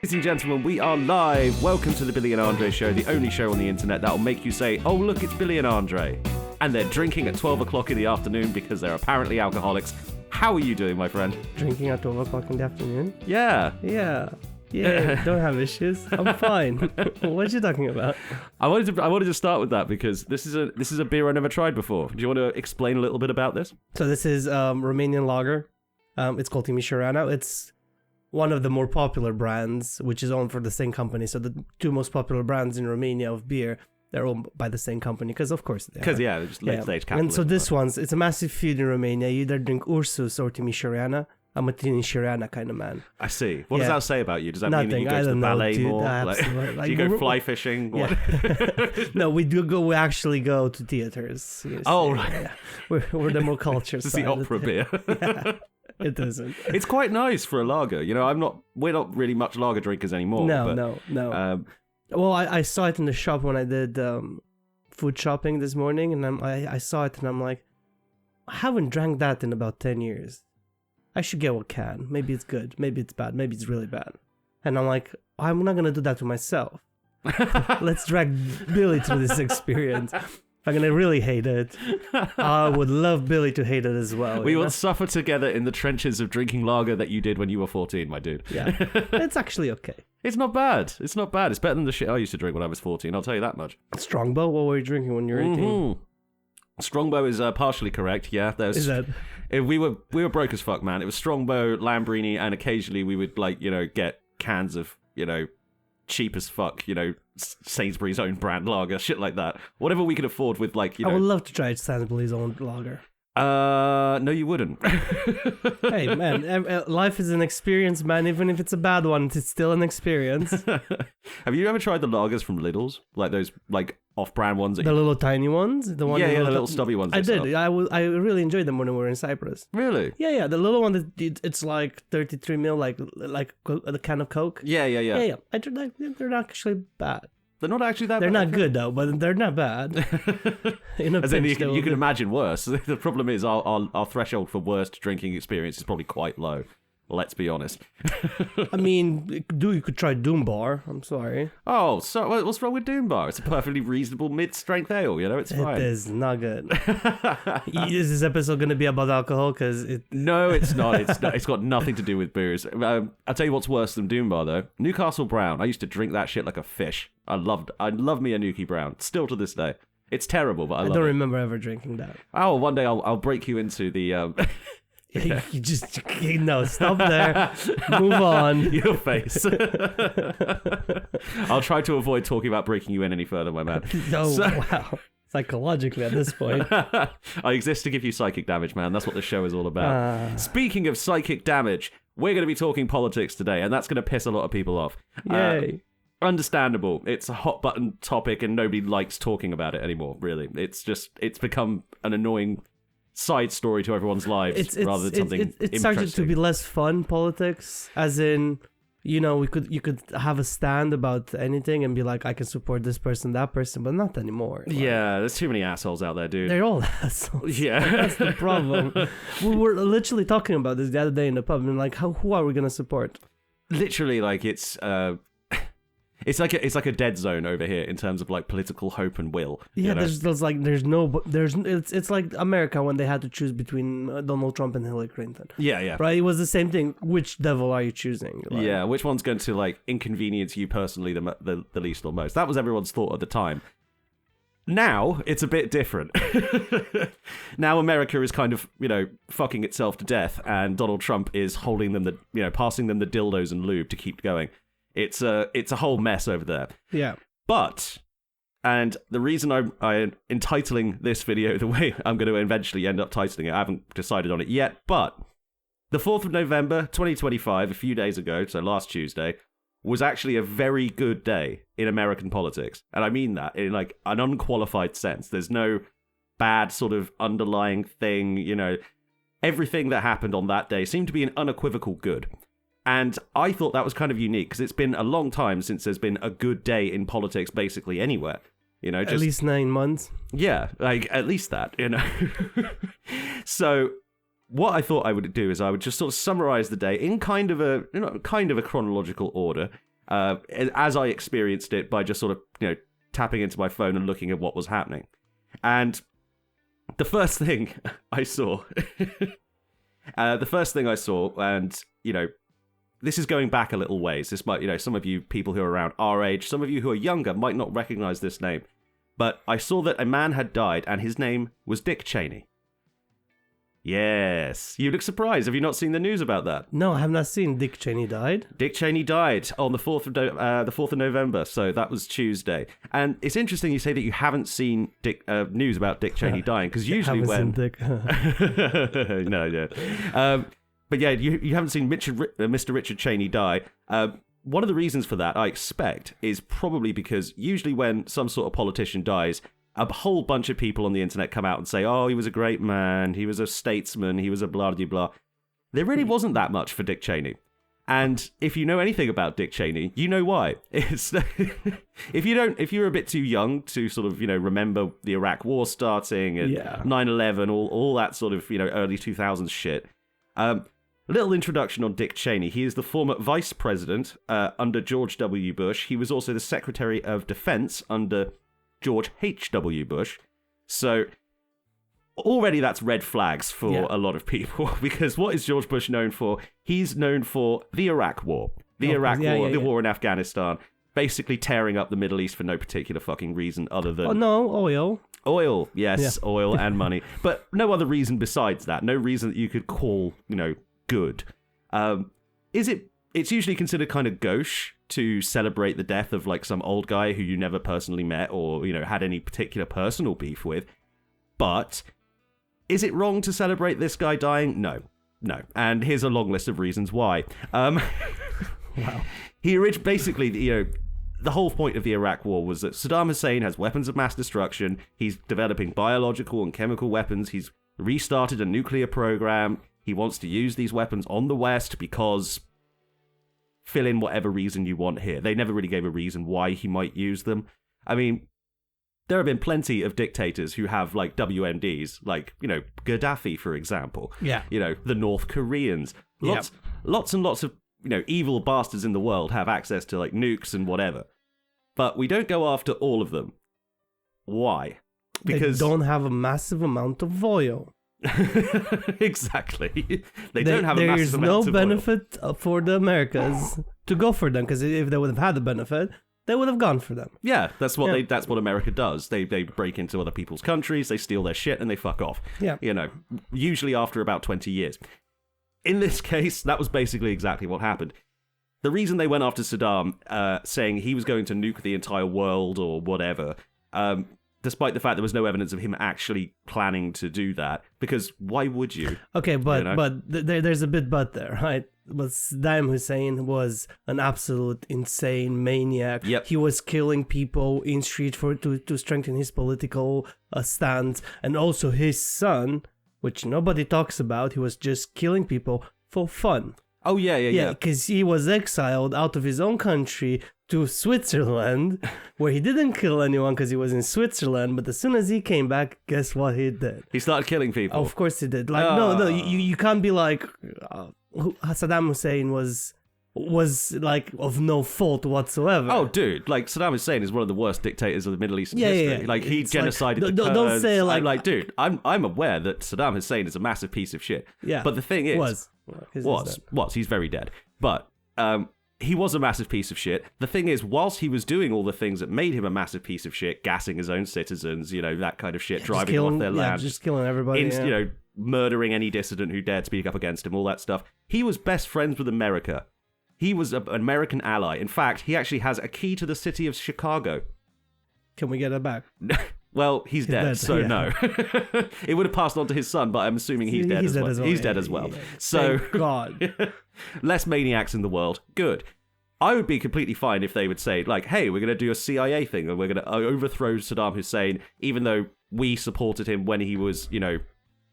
Ladies and gentlemen, we are live. Welcome to the Billy and Andrei Show, the only show on the internet that'll make you say, oh, look, it's Billy and Andrei. And they're drinking at 12 o'clock in the afternoon because they're apparently alcoholics. How are you doing, my friend? Drinking at 12 o'clock in the afternoon? Yeah. Yeah, don't have issues. I'm fine. What are you talking about? I wanted to start with that because this is a beer I never tried before. Do you want to explain a little bit about this? So this is Romanian lager. It's called Timișoara. It's one of the more popular brands, which is owned for the same company. So the two most popular brands in Romania of beer, they're owned by the same company because, of course, they are. Because, yeah, they're just late-stage capitalism. And so this one's, it's a massive feud in Romania. You either drink Ursus or Timișoara. I'm a Timișoara kind of man. I see. What does that say about you? Does that mean that you Nothing. go to the ballet dude, more? Like, do you go fly fishing? Yeah. No, we actually go to theaters. Oh, right. Yeah. We're the more culture This is side. the opera beer. Yeah, it isn't. It's quite nice for a lager. You know, we're not really much lager drinkers anymore. No. Well, I saw it in the shop when I did food shopping this morning, and I saw it and I'm like, I haven't drank that in about 10 years. I should get a can. Maybe it's good. Maybe it's bad. Maybe it's really bad. And I'm like, I'm not going to do that to myself. Let's drag Billy through this experience. I'm going to really hate it. I would love Billy to hate it as well. We will suffer together in the trenches of drinking lager that you did when you were 14, my dude. Yeah. It's actually okay. It's not bad. It's not bad. It's better than the shit I used to drink when I was 14. I'll tell you that much. Strongbow? What were you drinking when you were 18? Mm-hmm. Strongbow is partially correct, yeah. Is that? We were broke as fuck, man. It was Strongbow, Lambrini, and occasionally we would get cans of cheap as fuck, Sainsbury's own brand lager, shit like that. Whatever we could afford with I would love to try Sainsbury's own lager. No, you wouldn't. Hey, man, life is an experience, man. Even if it's a bad one, it's still an experience. Have you ever tried the lagers from Lidl's? Like those, off-brand ones? The little tiny ones? The little stubby ones. I did. I really enjoyed them when we were in Cyprus. Really? Yeah. The little one, it's like 33 ml, like a can of Coke. Yeah. I tried that. They're not actually bad. They're not actually that bad. They're not good, though, but they're not bad. As in, you can imagine worse. The problem is our threshold for worst drinking experience is probably quite low. Let's be honest. I mean, you could try Doom Bar. I'm sorry. Oh, so what's wrong with Doom Bar? It's a perfectly reasonable mid-strength ale, it's fine. It is not good. Is this episode going to be about alcohol? No, it's not. It's got nothing to do with booze. I'll tell you what's worse than Doom Bar, though. Newcastle Brown. I used to drink that shit like a fish. I love me a Nuki Brown. Still to this day. It's terrible, but I love it. I don't remember ever drinking that. Oh, one day I'll break you into the... Yeah. You just stop there. Move on. Your face. I'll try to avoid talking about breaking you in any further, my man. Wow. Psychologically at this point. I exist to give you psychic damage, man. That's what the show is all about. Speaking of psychic damage, we're going to be talking politics today, and that's going to piss a lot of people off. Yay. Understandable. It's a hot button topic, and nobody likes talking about it anymore, really. It's become an annoying side story to everyone's lives rather than something interesting. It started to be less fun politics, as in, you could have a stand about anything and be like, I can support this person, that person, but not anymore. Yeah, there's too many assholes out there, dude. They're all assholes. Yeah. That's the problem. We were literally talking about this the other day in the pub, and who are we going to support? Literally, it's like a dead zone over here in terms of political hope and will. Yeah, it's like America when they had to choose between Donald Trump and Hillary Clinton. Yeah. Right, it was the same thing. Which devil are you choosing? Yeah, which one's going to inconvenience you personally the least or most? That was everyone's thought at the time. Now it's a bit different. Now America is kind of fucking itself to death, and Donald Trump is holding them passing them the dildos and lube to keep going. It's a whole mess over there. Yeah. But, and the reason I'm entitling this video the way I'm going to eventually end up titling it, I haven't decided on it yet, but the 4th of November, 2025, a few days ago, so last Tuesday, was actually a very good day in American politics. And I mean that in an unqualified sense. There's no bad sort of underlying thing, Everything that happened on that day seemed to be an unequivocal good. And I thought that was kind of unique because it's been a long time since there's been a good day in politics basically anywhere. At least 9 months. Yeah, at least that, So what I thought I would do is I would just sort of summarize the day in kind of a chronological order, as I experienced it by just sort of, tapping into my phone and looking at what was happening. And the first thing I saw, and, this is going back a little ways. This might, some of you people who are around our age, some of you who are younger might not recognize this name. But I saw that a man had died, and his name was Dick Cheney. Yes. You look surprised. Have you not seen the news about that? No, I have not seen Dick Cheney died. Dick Cheney died on the 4th of November, so that was Tuesday. And it's interesting you say that you haven't seen news about Dick Cheney dying, because usually when... Dick. No, yeah. But yeah, you haven't seen Mr. Richard Cheney die. One of the reasons for that, I expect, is probably because usually when some sort of politician dies, a whole bunch of people on the internet come out and say, oh, he was a great man, he was a statesman, he was a blah-de-blah. There really wasn't that much for Dick Cheney. And if you know anything about Dick Cheney, you know why. It's if you're a bit too young to sort of, remember the Iraq War starting and 9/11, all that sort of, early 2000s shit. Little introduction on Dick Cheney. He is the former vice president under George W. Bush. He was also the Secretary of Defense under George H.W. Bush. So already that's red flags for a lot of people, because what is George Bush known for? He's known for the Iraq War. The war in Afghanistan, basically tearing up the Middle East for no particular fucking reason other than... Oh, no, oil. Oil, yes, oil and money. But no other reason besides that. No reason that you could call, good. It's usually considered kind of gauche to celebrate the death of like some old guy who you never personally met or, had any particular personal beef with. But is it wrong to celebrate this guy dying? No. And here's a long list of reasons why. Wow. Basically, the whole point of the Iraq War was that Saddam Hussein has weapons of mass destruction. He's developing biological and chemical weapons. He's restarted a nuclear program. He wants to use these weapons on the West because... fill in whatever reason you want here. They never really gave a reason why he might use them. I mean, there have been plenty of dictators who have, like, WMDs, like, Gaddafi, for example. Yeah. The North Koreans. Lots and lots of, evil bastards in the world have access to, like, nukes and whatever. But we don't go after all of them. Why? Because they don't have a massive amount of oil. Exactly. They don't have a massive amount of oil. There's no benefit for the Americas to go for them, because if they would have had the benefit, they would have gone for them. Yeah, that's what America does. They break into other people's countries, they steal their shit, and they fuck off. Yeah. Usually after about 20 years. In this case, that was basically exactly what happened. The reason they went after Saddam, saying he was going to nuke the entire world or whatever, despite the fact there was no evidence of him actually planning to do that, because why would you? Okay, but there's a bit but there, right? But Saddam Hussein was an absolute insane maniac. Yep. He was killing people in street to strengthen his political stance, and also his son, which nobody talks about, he was just killing people for fun. Oh, yeah. Because he was exiled out of his own country to Switzerland, where he didn't kill anyone because he was in Switzerland, but as soon as he came back, guess what he did? He started killing people. Of course he did. No, you can't be like, Saddam Hussein was like of no fault whatsoever. Oh, dude, like Saddam Hussein is one of the worst dictators of the Middle Eastern history. Yeah. Like he genocided the Kurds. Don't say like, dude, I'm aware that Saddam Hussein is a massive piece of shit. Yeah. But the thing is, he's very dead. But he was a massive piece of shit. The thing is, whilst he was doing all the things that made him a massive piece of shit, gassing his own citizens, that kind of shit, driving them off their land, just killing everybody, murdering any dissident who dared speak up against him, all that stuff. He was best friends with America. He was an American ally. In fact, he actually has a key to the city of Chicago. Can we get it back? Well, he's dead, so no. It would have passed on to his son, but I'm assuming he's dead as well. He's dead as well. So, thank God. Less maniacs in the world. Good. I would be completely fine if they would say, like, hey, we're going to do a CIA thing, and we're going to overthrow Saddam Hussein, even though we supported him when he was,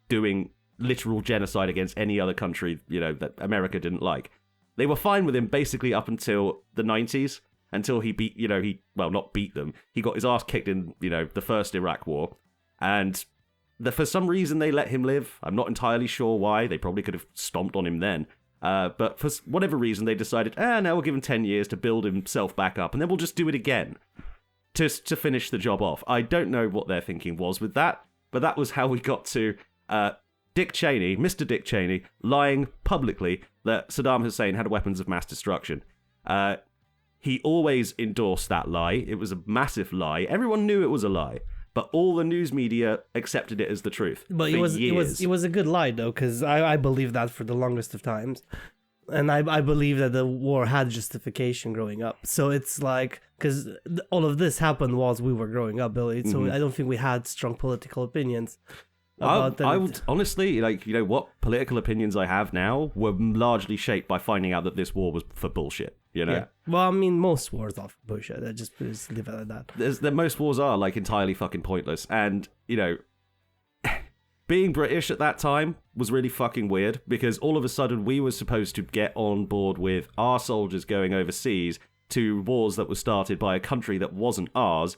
doing literal genocide against any other country, that America didn't like. They were fine with him basically up until the 90s, until he beat, not beat them. He got his ass kicked in, the first Iraq war. And for some reason they let him live. I'm not entirely sure why. They probably could have stomped on him then. But for whatever reason, they decided, now we'll give him 10 years to build himself back up, and then we'll just do it again to finish the job off. I don't know what their thinking was with that, but that was how we got to Dick Cheney, Mr. Dick Cheney, lying publicly that Saddam Hussein had weapons of mass destruction. He always endorsed that lie. It was a massive lie. Everyone knew it was a lie. But all the news media accepted it as the truth. But for it was a good lie though, because I believed that for the longest of times, and I believe that the war had justification growing up. So it's like, because all of this happened whilst we were growing up, Billy. So I don't think we had strong political opinions. I would honestly, like, you know what, political opinions I have now were largely shaped by finding out that this war was for bullshit. You know? Yeah. Well, I mean, most wars are for bullshit. I just leave it at that. Most wars are, like, entirely fucking pointless. And, you know, being British at that time was really fucking weird, because all of a sudden we were supposed to get on board with our soldiers going overseas to wars that were started by a country that wasn't ours,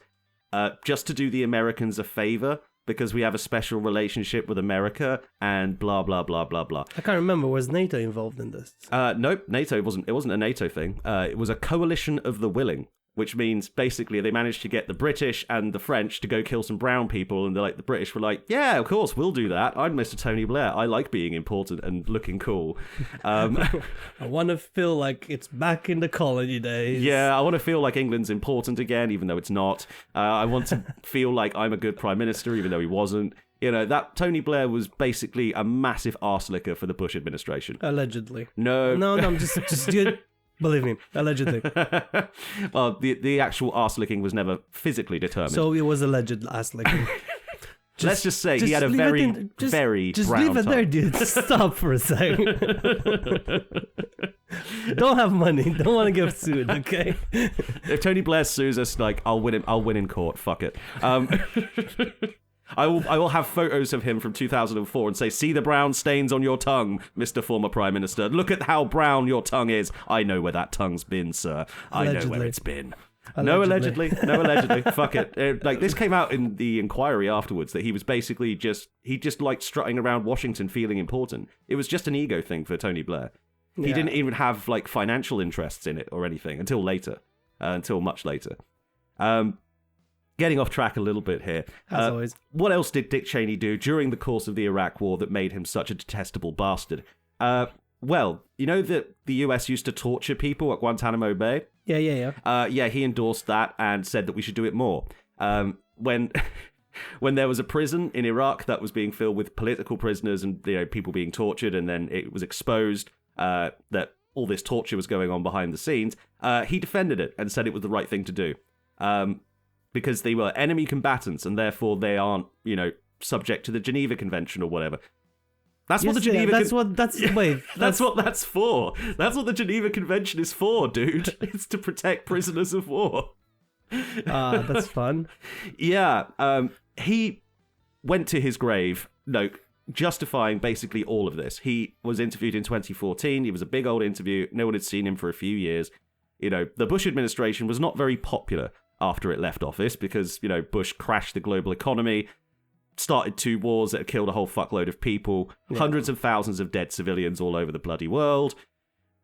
just to do the Americans a favor, because we have a special relationship with America, and blah, blah, blah, blah, blah. I can't remember. Was NATO involved in this? Nope, NATO wasn't. It wasn't a NATO thing. It was a coalition of the willing, which means basically they managed to get the British and the French to go kill some brown people, and the British were like, yeah, of course, we'll do that. I'm Mr. Tony Blair. I like being important and looking cool. I want to feel like it's back in the colony days. Yeah, I want to feel like England's important again, even though it's not. I want to feel like I'm a good prime minister, even though he wasn't. You know, that Tony Blair was basically a massive arse licker for the Bush administration. Allegedly. No, I'm just good. Believe me, allegedly. Well, the actual arse licking was never physically determined. So it was alleged ass licking. Let's just say he had a very, very just brown leave it tongue. there, dude. Stop for a second. Don't have money. Don't want to get sued. Okay. If Tony Blair sues us, like, I'll win in court. Fuck it. I will have photos of him from 2004 and say, see the brown stains on your tongue, Mr. Former Prime Minister. Look at how brown your tongue is. I know where that tongue's been, sir. I know where it's been. No, allegedly. Fuck it. Like, this came out in the inquiry afterwards that he was basically he just liked strutting around Washington feeling important. It was just an ego thing for Tony Blair. He didn't even have, like, financial interests in it or anything until much later. Getting off track a little bit here. As always. What else did Dick Cheney do during the course of the Iraq War that made him such a detestable bastard? Well, you know that the US used to torture people at Guantanamo Bay? Yeah. He endorsed that and said that we should do it more. When there was a prison in Iraq that was being filled with political prisoners and, you know, people being tortured, and then it was exposed that all this torture was going on behind the scenes, he defended it and said it was the right thing to do. Because they were enemy combatants, and therefore they aren't, you know, subject to the Geneva Convention or whatever. That's what the Geneva. That's what that's what that's for. That's what the Geneva Convention is for, dude. It's to protect prisoners of war. That's fun. Yeah. He went to his grave, justifying basically all of this. He was interviewed in 2014. It was a big old interview. No one had seen him for a few years. You know, the Bush administration was not very popular after it left office because, you know, Bush crashed the global economy, started 2 wars that had killed a whole fuckload of people, hundreds of thousands of dead civilians all over the bloody world.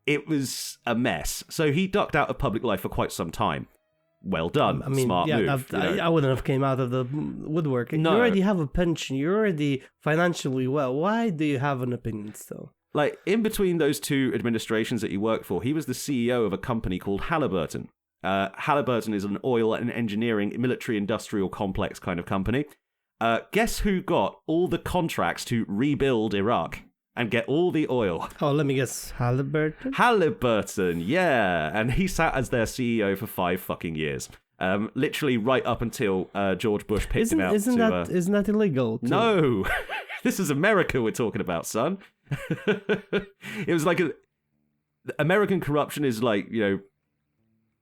It was a mess. So he ducked out of public life for quite some time. Well done. Smart move. I wouldn't have came out of the woodwork. No. You already have a pension. You're already financially well. Why do you have an opinion still? Like, in between those 2 administrations that he worked for, he was the CEO of a company called Halliburton. Halliburton is an oil and engineering military-industrial complex kind of company. Guess who got all the contracts to rebuild Iraq and get all the oil? Oh, let me guess. Halliburton? Halliburton, yeah. And he sat as their CEO for 5 fucking years. Literally right up until George Bush picked him out. Isn't that illegal? Too? No. This is America we're talking about, son. It was like American corruption is like, you know,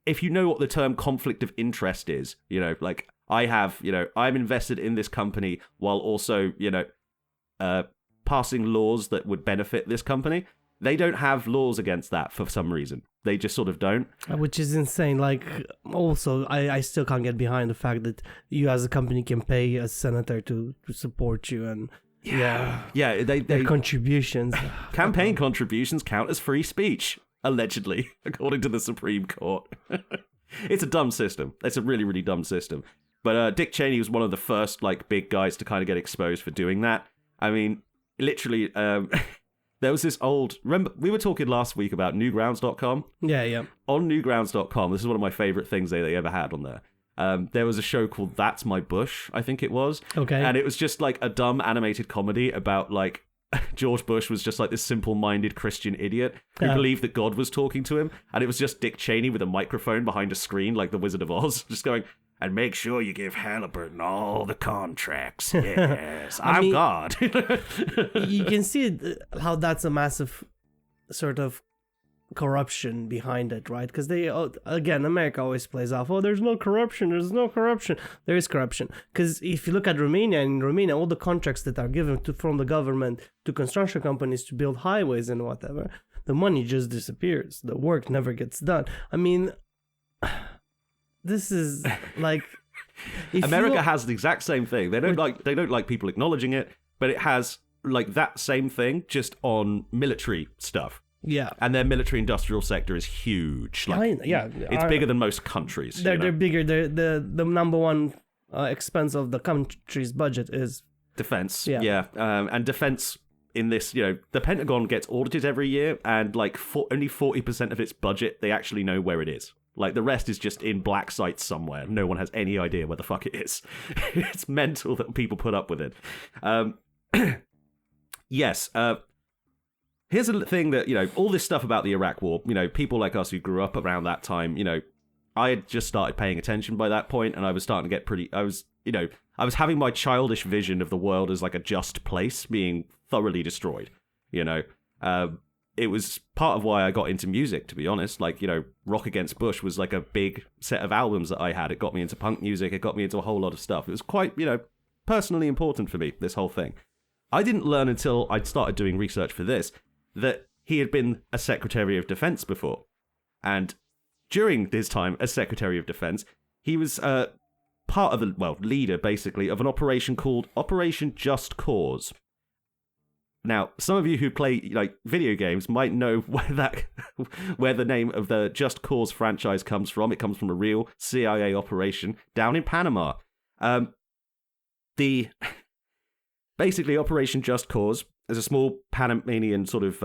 if you know what the term conflict of interest is, you know, like I'm invested in this company while also, you know, passing laws that would benefit this company. They don't have laws against that for some reason. They just sort of don't. Which is insane. Like, also, I still can't get behind the fact that you as a company can pay a senator to support you and Yeah. Yeah, Their they contributions. campaign contributions count as free speech, allegedly, according to the Supreme Court. It's a dumb system. It's a really, really dumb system. But Dick Cheney was one of the first like big guys to kind of get exposed for doing that. I mean, literally, there was this old... Remember, we were talking last week about newgrounds.com? Yeah. On newgrounds.com, this is one of my favorite things they ever had on there. There was a show called That's My Bush, I think it was. Okay. And it was just like a dumb animated comedy about like George Bush was just like this simple-minded Christian idiot who believed that God was talking to him. And it was just Dick Cheney with a microphone behind a screen like the Wizard of Oz, just going, and make sure you give Halliburton all the contracts. Yes, I'm God. You can see how that's a massive sort of corruption behind it, right? Because they, again, America always plays off, there's no corruption. There is corruption. Because if you look at Romania, in Romania, all the contracts that are given from the government to construction companies to build highways and whatever, the money just disappears. The work never gets done. I mean, this is like... America has the exact same thing. They don't like people acknowledging it, but it has like that same thing just on military stuff. Yeah. And their military industrial sector is huge. Like, it's bigger than most countries. They're bigger. The number one expense of the country's budget is defense. Yeah. And defense in this, the Pentagon gets audited every year, and like only 40% of its budget, they actually know where it is. Like the rest is just in black sites somewhere. No one has any idea where the fuck it is. It's mental that people put up with it. Yes. Here's a thing that, all this stuff about the Iraq War, people like us who grew up around that time, I had just started paying attention by that point, and I was starting to get I was having my childish vision of the world as like a just place being thoroughly destroyed, It was part of why I got into music, to be honest. Like, Rock Against Bush was like a big set of albums that I had. It got me into punk music. It got me into a whole lot of stuff. It was quite, personally important for me, this whole thing. I didn't learn until I'd started doing research for this that he had been a Secretary of Defense before. And during his time as Secretary of Defense, he was part of leader, basically, of an operation called Operation Just Cause. Now, some of you who play like video games might know where the name of the Just Cause franchise comes from. It comes from a real CIA operation down in Panama. Basically, Operation Just Cause is a small Panamanian sort of,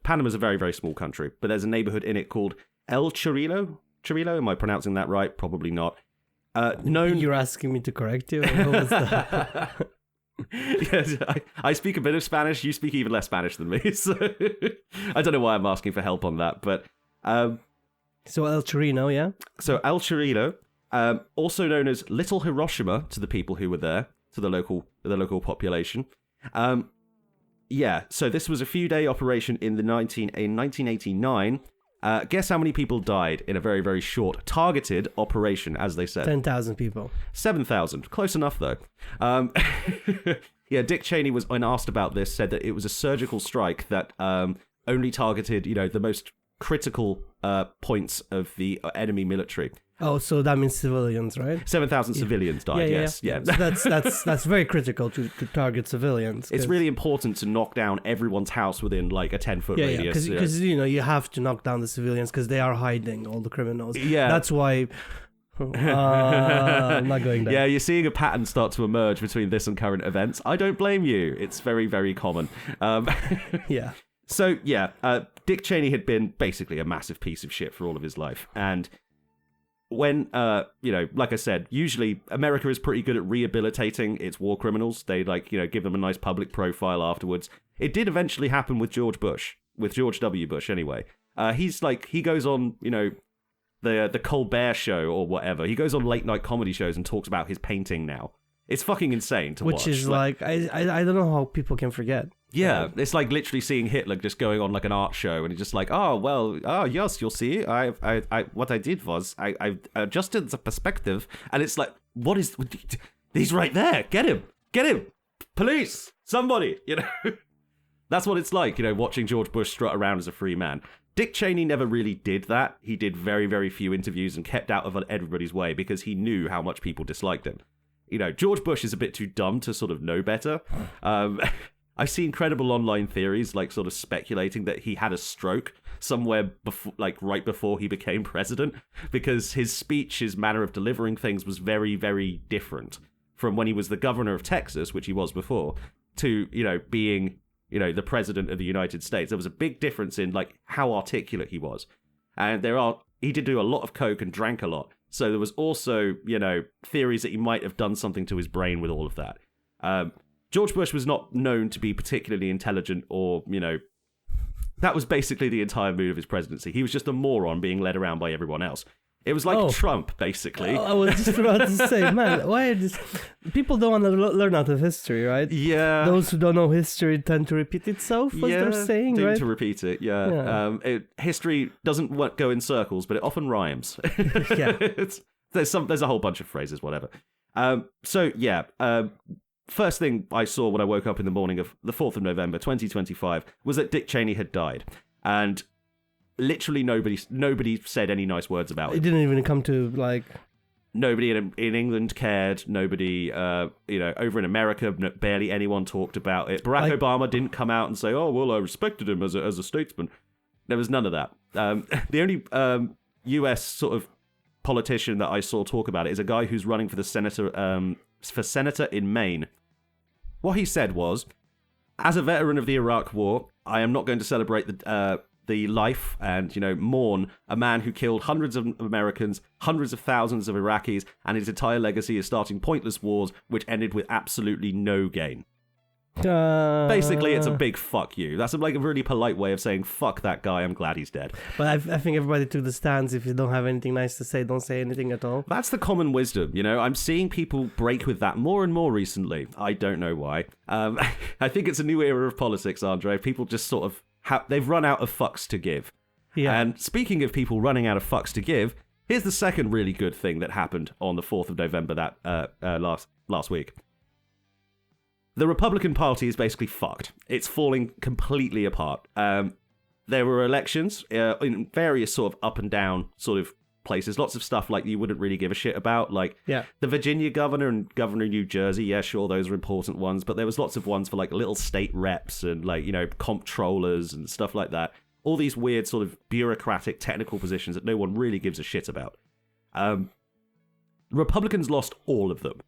Panama's a very, very small country, but there's a neighborhood in it called El Chorrillo. Chorrillo, am I pronouncing that right? Probably not. You're asking me to correct you? What was that? Yes, I speak a bit of Spanish. You speak even less Spanish than me, so I don't know why I'm asking for help on that. But so El Chorrillo, yeah. So El Chorrillo, also known as Little Hiroshima to the people who were there, to the local population. So this was a few-day operation in 1989. Guess how many people died in a very, very short, targeted operation, as they said? 10,000 people. 7,000. Close enough, though. Dick Cheney, when asked about this, said that it was a surgical strike that only targeted, the most critical points of the enemy military. Oh, so that means civilians, right? 7,000 civilians died, yes. So that's very critical to target civilians. It's really important to knock down everyone's house within like a 10-foot radius. Because you have to knock down the civilians because they are hiding all the criminals. Yeah. That's why... I'm not going there. Yeah, you're seeing a pattern start to emerge between this and current events. I don't blame you. It's very, very common. Yeah. So, Dick Cheney had been basically a massive piece of shit for all of his life. And when, like I said, usually America is pretty good at rehabilitating its war criminals. They, give them a nice public profile afterwards. It did eventually happen with George Bush, with George W. Bush anyway. He goes on, the Colbert Show or whatever. He goes on late night comedy shows and talks about his painting now. It's fucking insane to watch. Which is I don't know how people can forget. Yeah, it's like literally seeing Hitler just going on like an art show, and he's just like, yes, you'll see. What I did was I adjusted the perspective, and it's like, what is? He's right there. Get him, police, somebody. That's what it's like. Watching George Bush strut around as a free man. Dick Cheney never really did that. He did very, very few interviews and kept out of everybody's way because he knew how much people disliked him. George Bush is a bit too dumb to sort of know better. I see incredible online theories, like sort of speculating that he had a stroke somewhere before, like right before he became president, because his speech, his manner of delivering things was very, very different from when he was the governor of Texas, which he was before, to, being, the president of the United States. There was a big difference in like how articulate he was. And he did do a lot of coke and drank a lot. So there was also, theories that he might have done something to his brain with all of that. George Bush was not known to be particularly intelligent or, that was basically the entire mood of his presidency. He was just a moron being led around by everyone else. It was like Trump, basically. I was just about to say, man, why are this... People don't want to learn out of history, right? Yeah. Those who don't know history tend to repeat itself, what they're saying, right? To repeat it, yeah. History doesn't go in circles, but it often rhymes. Yeah. There's a whole bunch of phrases, whatever. First thing I saw when I woke up in the morning of the 4th of November, 2025, was that Dick Cheney had died. And literally nobody said any nice words about it. It didn't even come to, like... Nobody in England cared. Nobody, over in America, barely anyone talked about it. Barack Obama didn't come out and say, oh, well, I respected him as a statesman. There was none of that. The only US sort of politician that I saw talk about it is a guy who's running for the senator in Maine. What he said was, as a veteran of the Iraq War, I am not going to celebrate the life and, mourn a man who killed hundreds of Americans, hundreds of thousands of Iraqis, and his entire legacy is starting pointless wars which ended with absolutely no gain. Basically, it's a big fuck you. That's like a really polite way of saying, fuck that guy, I'm glad he's dead. But I think everybody took the stance, if you don't have anything nice to say, don't say anything at all. That's the common wisdom, I'm seeing people break with that more and more recently. I don't know why. I think it's a new era of politics, Andrei. People just sort of, they've run out of fucks to give. Yeah. And speaking of people running out of fucks to give, here's the second really good thing that happened on the 4th of November last week. The Republican Party is basically fucked. It's falling completely apart. There were elections in various sort of up and down sort of places. Lots of stuff like you wouldn't really give a shit about. Like the Virginia governor and governor of New Jersey. Yeah, sure, those are important ones. But there was lots of ones for like little state reps and like, comptrollers and stuff like that. All these weird sort of bureaucratic technical positions that no one really gives a shit about. Republicans lost all of them.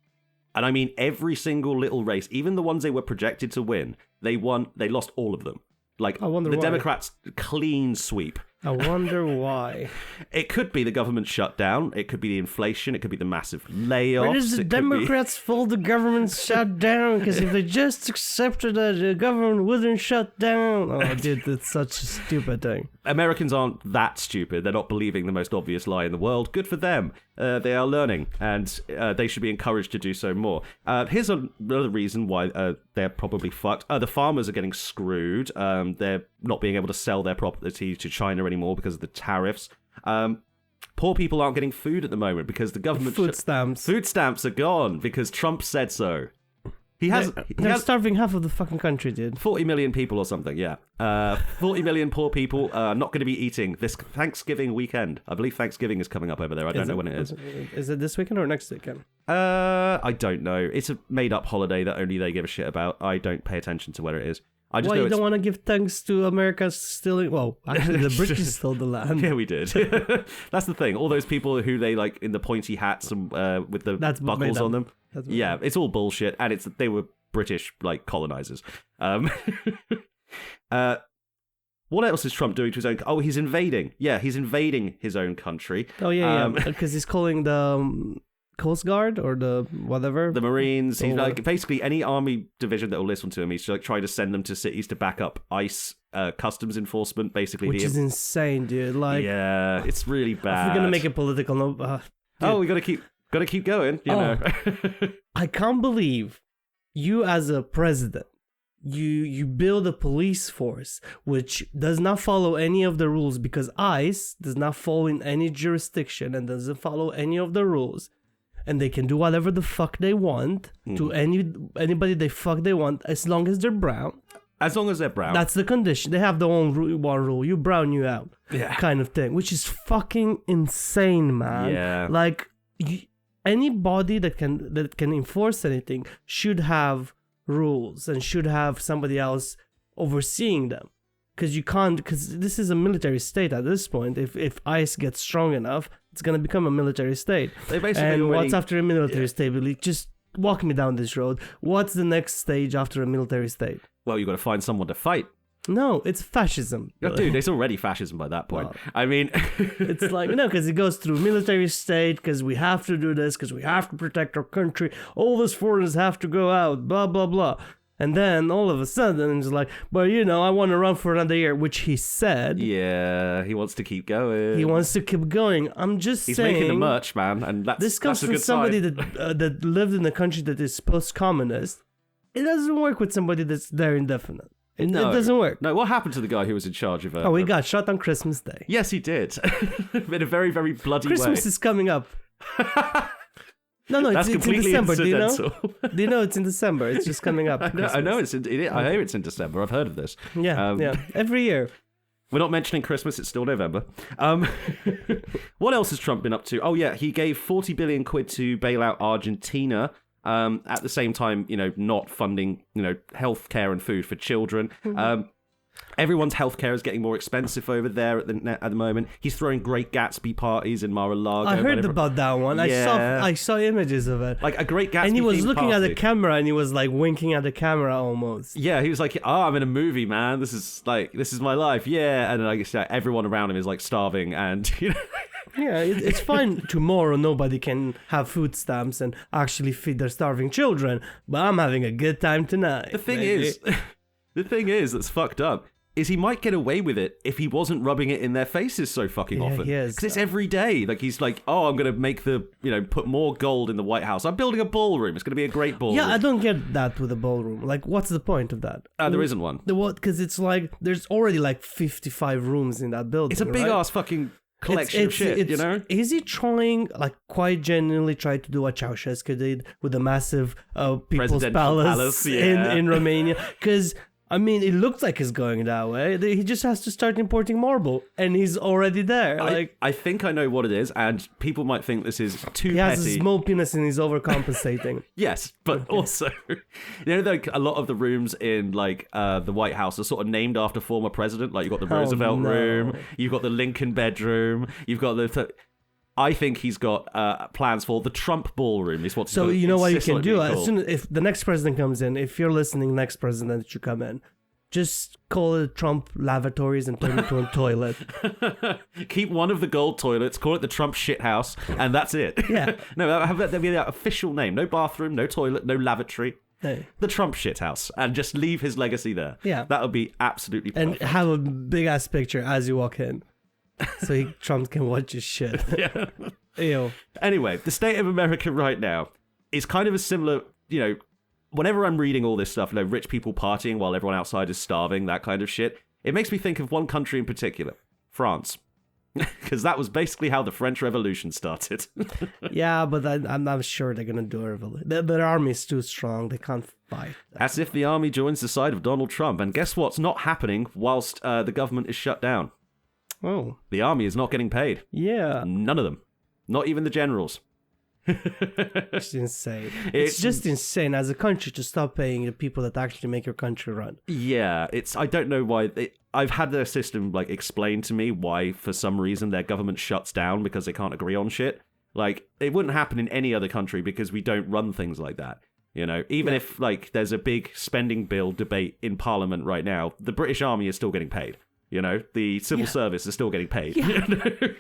And I mean every single little race, even the ones they were projected to win, they lost all of them. Like, the Democrats, clean sweep. I wonder why. It could be the government shutdown. It could be the inflation. It could be the massive layoffs. But is the Democrats' fault the government shut down? Because if they just accepted that the government wouldn't shut down... Oh, dude, that's such a stupid thing. Americans aren't that stupid. They're not believing the most obvious lie in the world. Good for them. They are learning, and they should be encouraged to do so more. Here's another reason why they're probably fucked. The farmers are getting screwed. They're not being able to sell their property to China anymore because of the tariffs. Poor people aren't getting food at the moment because the government... Food stamps are gone because Trump said so. They're starving half of the fucking country, dude. 40 million people or something, yeah. 40 million poor people are not going to be eating this Thanksgiving weekend. I believe Thanksgiving is coming up over there. I don't know when it is. Is it this weekend or next weekend? I don't know. It's a made-up holiday that only they give a shit about. I don't pay attention to where it is. I just know you don't want to give thanks to America stealing... Well, actually, the British stole the land. Yeah, we did. That's the thing. All those people who they like in the pointy hats and with the buckles on them. Yeah, it's all bullshit, and they were British like colonizers. What else is Trump doing to his own? Oh, he's invading. Yeah, he's invading his own country. Oh yeah, because he's calling the Coast Guard or the whatever, the Marines. He's like basically any army division that will listen to him. He's like trying to send them to cities to back up ICE customs enforcement. Basically, which is insane, dude. Like, yeah, it's really bad. If we're gonna make it political, we gotta keep going. You know, I can't believe you as a president. You build a police force which does not follow any of the rules because ICE does not fall in any jurisdiction and doesn't follow any of the rules. And they can do whatever the fuck they want to anybody they want as long as they're brown. As long as they're brown. That's the condition. They have their own one rule. You brown, you out. Yeah. Kind of thing. Which is fucking insane, man. Yeah. Like, anybody that can enforce anything should have rules and should have somebody else overseeing them. Because you can't, because this is a military state at this point. If ICE gets strong enough, it's going to become a military state. They basically and already, what's after a military state? Really, just walk me down this road. What's the next stage after a military state? well, you've got to find someone to fight. No, it's fascism. Oh, dude, it's already fascism by that point. Well, I mean... it's like, no, because it goes through military state, because we have to do this, because we have to protect our country. All those foreigners have to go out, blah, blah, blah. And then all of a sudden, it's like, well, I want to run for another year, which he said. Yeah, he wants to keep going. He wants to keep going. I'm just He's saying. making the merch, man, and this comes that's a from good somebody sign. that lived in a country that is post-communist. It doesn't work with somebody that's there indefinite. It doesn't work. No, what happened to the guy who was in charge of... He got shot on Christmas Day. Yes, he did. In a very, very bloody Christmas way. is coming up. No, That's it's in completely December. Do you know? incidental. Do you know it's in December? It's just coming up. I know I hear it's in December. I've heard of this. Yeah, every year. We're not mentioning Christmas. It's still November. What else has Trump been up to? Oh, yeah, he gave 40 billion quid to bail out Argentina. At the same time, not funding, healthcare and food for children. Everyone's healthcare is getting more expensive over there at the moment. He's throwing Great Gatsby parties in Mar-a-Lago. I heard about that one. Yeah. I saw images of it. Like a Great Gatsby. And he was themed looking at party. the camera and he was like winking at the camera almost. Yeah, he was like, "Oh, I'm in a movie, man. This is my life." Yeah, and then everyone around him is like starving, and Yeah, it's fine. Tomorrow nobody can have food stamps and actually feed their starving children, but I'm having a good time tonight. The thing is, that's fucked up, is he might get away with it if he wasn't rubbing it in their faces so fucking often. Yes. Because it's every day. Like, he's like, oh, I'm going to make put more gold in the White House. I'm building a ballroom. It's going to be a great ballroom. Yeah, I don't get that with a ballroom. Like, what's the point of that? There isn't one. Because it's like, there's already like 55 rooms in that building. It's a big ass fucking collection of shit, Is he trying, like, quite genuinely try to do what Ceausescu did with the massive people's Presidential palace yeah. in Romania? Because, I mean, it looks like he's going that way. He just has to start importing marble, and he's already there. I think I know what it is, and people might think this is too he has petty. a small penis and he's overcompensating. Yes, but also, like a lot of the rooms in like the White House are sort of named after former president. Like you've got the Roosevelt room, you've got the Lincoln bedroom, you've got the. I think he's got plans for the Trump ballroom. Is what. So you know what you can do as soon as if the next president comes in. If you're listening, next president that you come in, just call it Trump lavatories and turn it into a toilet. Keep one of the gold toilets, call it the Trump shit house, and that's it. Yeah. No, have that be the official name. No bathroom, no toilet, no lavatory. Hey. The Trump shit house, and just leave his legacy there. Yeah. That would be absolutely perfect. And have a big ass picture as you walk in, so Trump can watch his shit. Yeah. Ew. Anyway, the state of America right now is kind of a similar, whenever I'm reading all this stuff, rich people partying while everyone outside is starving, that kind of shit, it makes me think of one country in particular, France. Because that was basically how the French Revolution started. Yeah, but I'm not sure they're going to do a revolution. Their army's too strong. They can't fight. As if the army joins the side of Donald Trump. And guess what's not happening whilst the government is shut down? Oh. The army is not getting paid. Yeah. None of them. Not even the generals. It's insane. It's just insane as a country to stop paying the people that actually make your country run. Yeah, I don't know why. I've had their system explained to me why for some reason their government shuts down because they can't agree on shit. Like, it wouldn't happen in any other country because we don't run things like that. Even if there's a big spending bill debate in Parliament right now, the British Army is still getting paid. The civil service is still getting paid.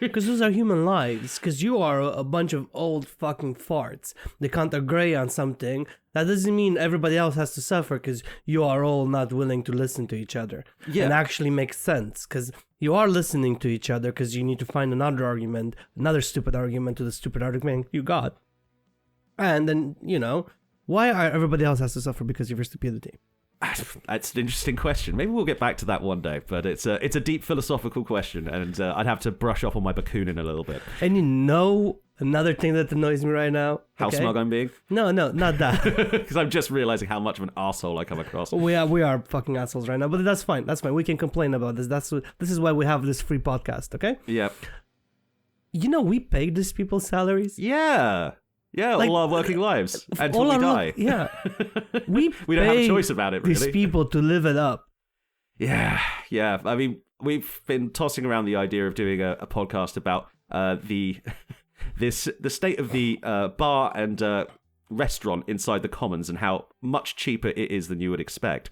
Because those are human lives. Because you are a bunch of old fucking farts. They can't agree on something. That doesn't mean everybody else has to suffer because you are all not willing to listen to each other. Yeah. And actually make sense. Because you are listening to each other because you need to find another stupid argument to the stupid argument you got. And then, why are everybody else has to suffer because of your stupidity? That's an interesting question. Maybe we'll get back to that one day, but it's a deep philosophical question, and I'd have to brush up on my Bakunin a little bit. And another thing that annoys me right now? How smug I'm being? No, not that. Because I'm just realizing how much of an asshole I come across. We are fucking assholes right now, but that's fine. That's fine. We can complain about this. This is why we have this free podcast, okay? Yeah. We paid these people's salaries. Yeah. Yeah, Like, all our working lives until all we our die. Yeah. We don't have a pay choice about it, really. these people to live it up. Yeah. I mean, we've been tossing around the idea of doing a podcast about the state of the bar and restaurant inside the Commons and how much cheaper it is than you would expect.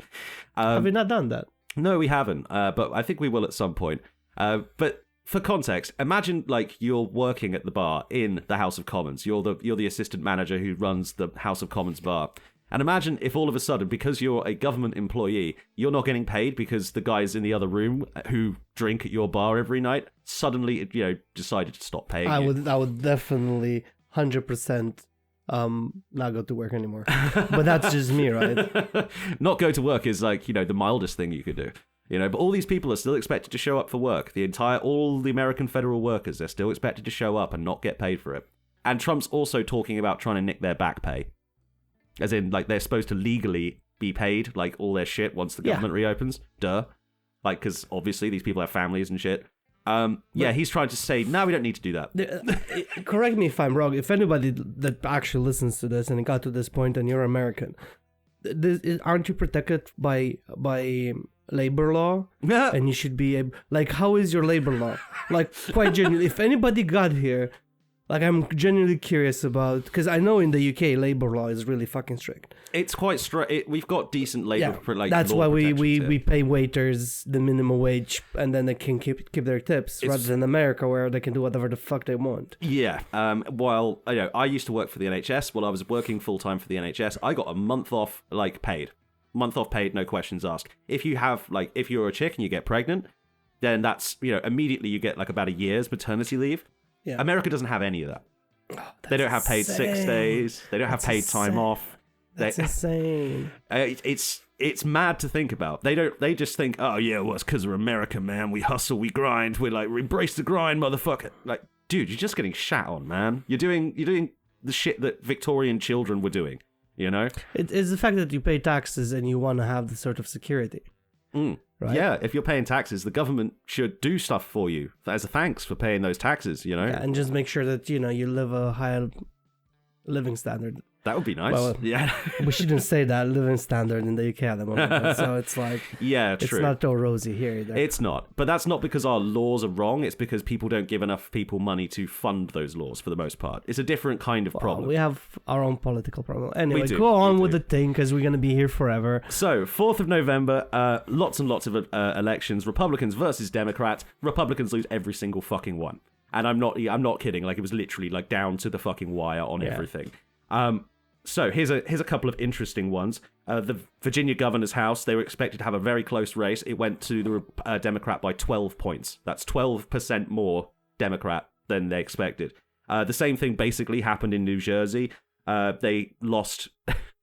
Have we not done that? No, we haven't, but I think we will at some point. But for context, imagine like you're working at the bar in the House of Commons. You're the assistant manager who runs the House of Commons bar. And imagine if all of a sudden, because you're a government employee, you're not getting paid because the guys in the other room who drink at your bar every night suddenly, decided to stop paying you. I would definitely 100% not go to work anymore. But that's just me, right? Not go to work is like, the mildest thing you could do. But all these people are still expected to show up for work. All the American federal workers, they're still expected to show up and not get paid for it. And Trump's also talking about trying to nick their back pay. As in, like, they're supposed to legally be paid, like, all their shit once the government reopens. Duh. Like, because obviously these people have families and shit. He's trying to say, no, we don't need to do that. Correct me if I'm wrong. If anybody that actually listens to this and it got to this point and you're American, aren't you protected by labor law? Yeah. And you should be able, like, how is your labor law? Like, quite genuinely, if anybody got here, like, I'm genuinely curious about, because I know in the UK labor law is really fucking strict. It's quite strict. We've got decent labor for like. That's law why we protections pay waiters the minimum wage, and then they can keep their tips, rather than America where they can do whatever the fuck they want. Yeah. While I used to work for the NHS. While I was working full time for the NHS, I got a month off, like, paid. Month off paid, no questions asked. If you're a chick and you get pregnant, then that's immediately you get like about a year's maternity leave. Yeah. America doesn't have any of that. Oh, they don't have paid 6 days. They don't have paid time off. That's insane. It's mad to think about. They just think, oh yeah, well, it's because we're America, man. We hustle, we grind. We embrace the grind, motherfucker. Like, dude, you're just getting shat on, man. You're doing the shit that Victorian children were doing. It's the fact that you pay taxes and you want to have the sort of security. Right? Yeah, if you're paying taxes, the government should do stuff for you as a thanks for paying those taxes, Yeah, and just make sure that, you live a higher living standard. That would be nice. Well, yeah. We shouldn't say that living standard in the UK at the moment. So it's like, yeah, true. It's not all rosy here either. It's not. But that's not because our laws are wrong. It's because people don't give enough people money to fund those laws for the most part. It's a different kind of problem. We have our own political problem. Anyway, go on with the thing because we're going to be here forever. So, 4th of November, lots and lots of elections. Republicans versus Democrats. Republicans lose every single fucking one. And I'm not kidding. Like, it was literally like down to the fucking wire on everything. So here's a couple of interesting ones. The Virginia governor's house, they were expected to have a very close race. It went to the Democrat by 12 points. That's 12% more Democrat than they expected. The same thing basically happened in New Jersey. They lost...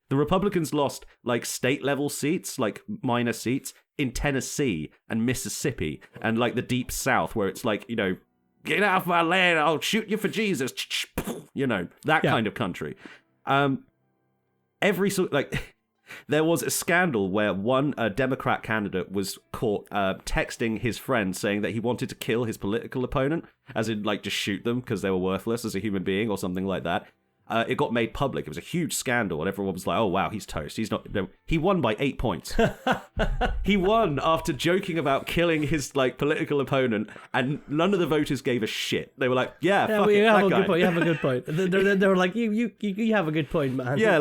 The Republicans lost, like, state-level seats, like, minor seats, in Tennessee and Mississippi and, like, the Deep South, where it's like, get off my land, I'll shoot you for Jesus. That kind of country. There was a scandal where one Democrat candidate was caught texting his friend saying that he wanted to kill his political opponent, as in, like, just shoot them because they were worthless as a human being or something like that. It got made public. It was a huge scandal, and everyone was like, "Oh wow, he's toast. He's not." No. He won by 8 points. He won after joking about killing his political opponent, and none of the voters gave a shit. They were like, "Yeah, fuck it, that guy." You have a good point. They were like, "You have a good point, man." Yeah,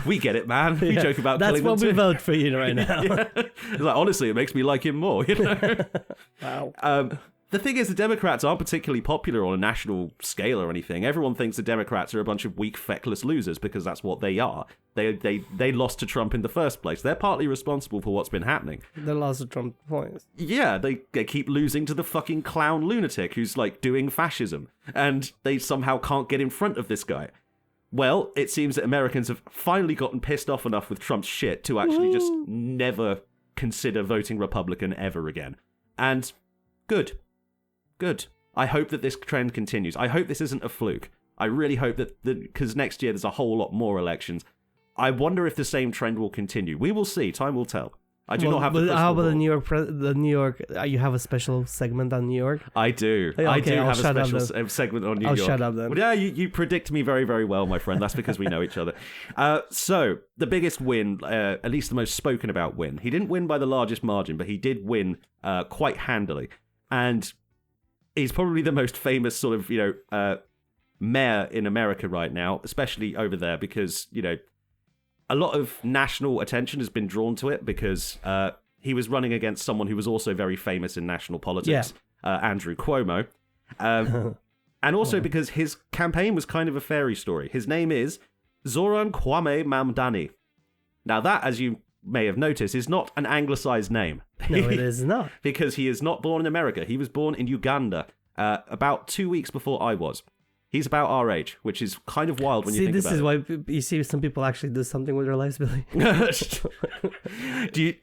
we get it, man. We joke about killing them too. That's why we vote for you right now. Yeah. It's like, honestly, it makes me like him more. Wow. The thing is, the Democrats aren't particularly popular on a national scale or anything. Everyone thinks the Democrats are a bunch of weak, feckless losers because that's what they are. They lost to Trump in the first place. They're partly responsible for what's been happening. They lost to Trump points. Yeah, they keep losing to the fucking clown lunatic who's, doing fascism. And they somehow can't get in front of this guy. Well, it seems that Americans have finally gotten pissed off enough with Trump's shit to actually just never consider voting Republican ever again. And good. Good. I hope that this trend continues. I hope this isn't a fluke. I really hope that, because next year there's a whole lot more elections. I wonder if the same trend will continue. We will see. Time will tell. I do not have the crystal How about ball. the New York? You have a special segment on New York. I do. Okay, I do I'll have a shut up special then. segment on New I'll York. shut up then. Well, yeah, you predict me very, very well, my friend. That's because we know each other. So, the biggest win, at least the most spoken about win. He didn't win by the largest margin, but he did win quite handily. And he's probably the most famous sort of, mayor in America right now, especially over there, because, a lot of national attention has been drawn to it because he was running against someone who was also very famous in national politics, Andrew Cuomo. And also because his campaign was kind of a fairy story. His name is Zoran Kwame Mamdani. Now that, as you may have noticed, is not an anglicized name. No, it is not. Because he is not born in America. He was born in Uganda about 2 weeks before I was. He's about our age, which is kind of wild when you think about it. See, this is why you see some people actually do something with their lives, Billy.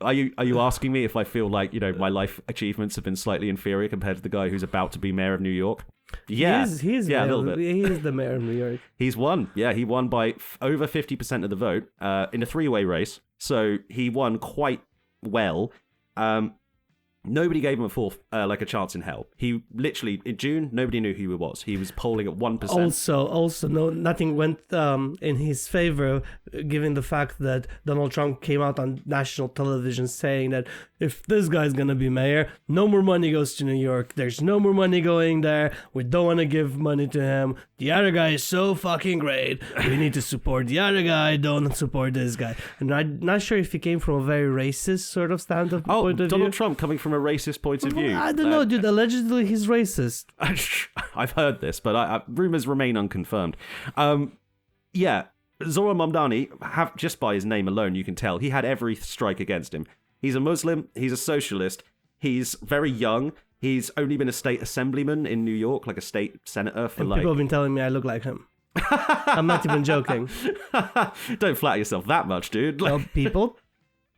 Are you asking me if I feel like, my life achievements have been slightly inferior compared to the guy who's about to be mayor of New York? Yeah. He is a little bit. He is the mayor of New York. He's won. Yeah, he won by over 50% of the vote in a three-way race. So he won quite well. Nobody gave him a chance in hell. He literally, in June, nobody knew who he was. He was polling at 1%. Also, nothing went in his favor, given the fact that Donald Trump came out on national television saying that if this guy's gonna be mayor, no more money goes to New York. There's no more money going there. We don't want to give money to him. The other guy is so fucking great. We need to support the other guy. Don't support this guy. And I'm not sure if he came from a very racist sort of point of Donald view. Trump coming from a racist point of view. I don't know, dude. Allegedly, he's racist. I've heard this, but rumors remain unconfirmed. Yeah, Zoran Mamdani, just by his name alone, you can tell he had every strike against him. He's a Muslim. He's a socialist. He's very young. He's only been a state assemblyman in New York, like a state senator for People have been telling me I look like him. I'm not even joking. Don't flatter yourself that much, dude. Well, people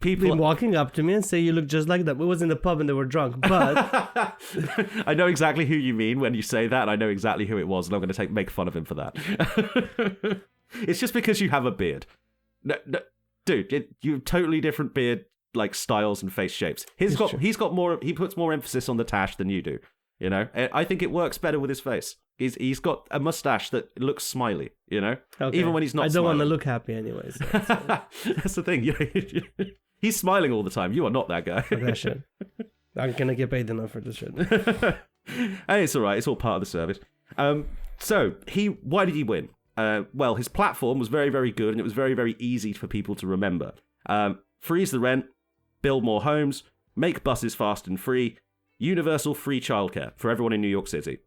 been walking up to me and say you look just like them. We was in the pub and they were drunk, but I know exactly who you mean when you say that, and I know exactly who it was, and I'm going to make fun of him for that. It's just because you have a beard. No, dude, you have totally different beard like styles and face shapes. He puts more emphasis on the tash than you do. I think it works better with his face. He's got a mustache that looks smiley. okay. Even when he's not. I don't smiling. want to look happy anyways. That's the thing. He's smiling all the time. You are not that guy. That shit. I'm gonna get paid enough for this shit. Hey, it's all right. It's all part of the service. So why did he win? Well, his platform was very, very good, and it was very, very easy for people to remember. Freeze the rent, build more homes, make buses fast and free, universal free childcare for everyone in New York City.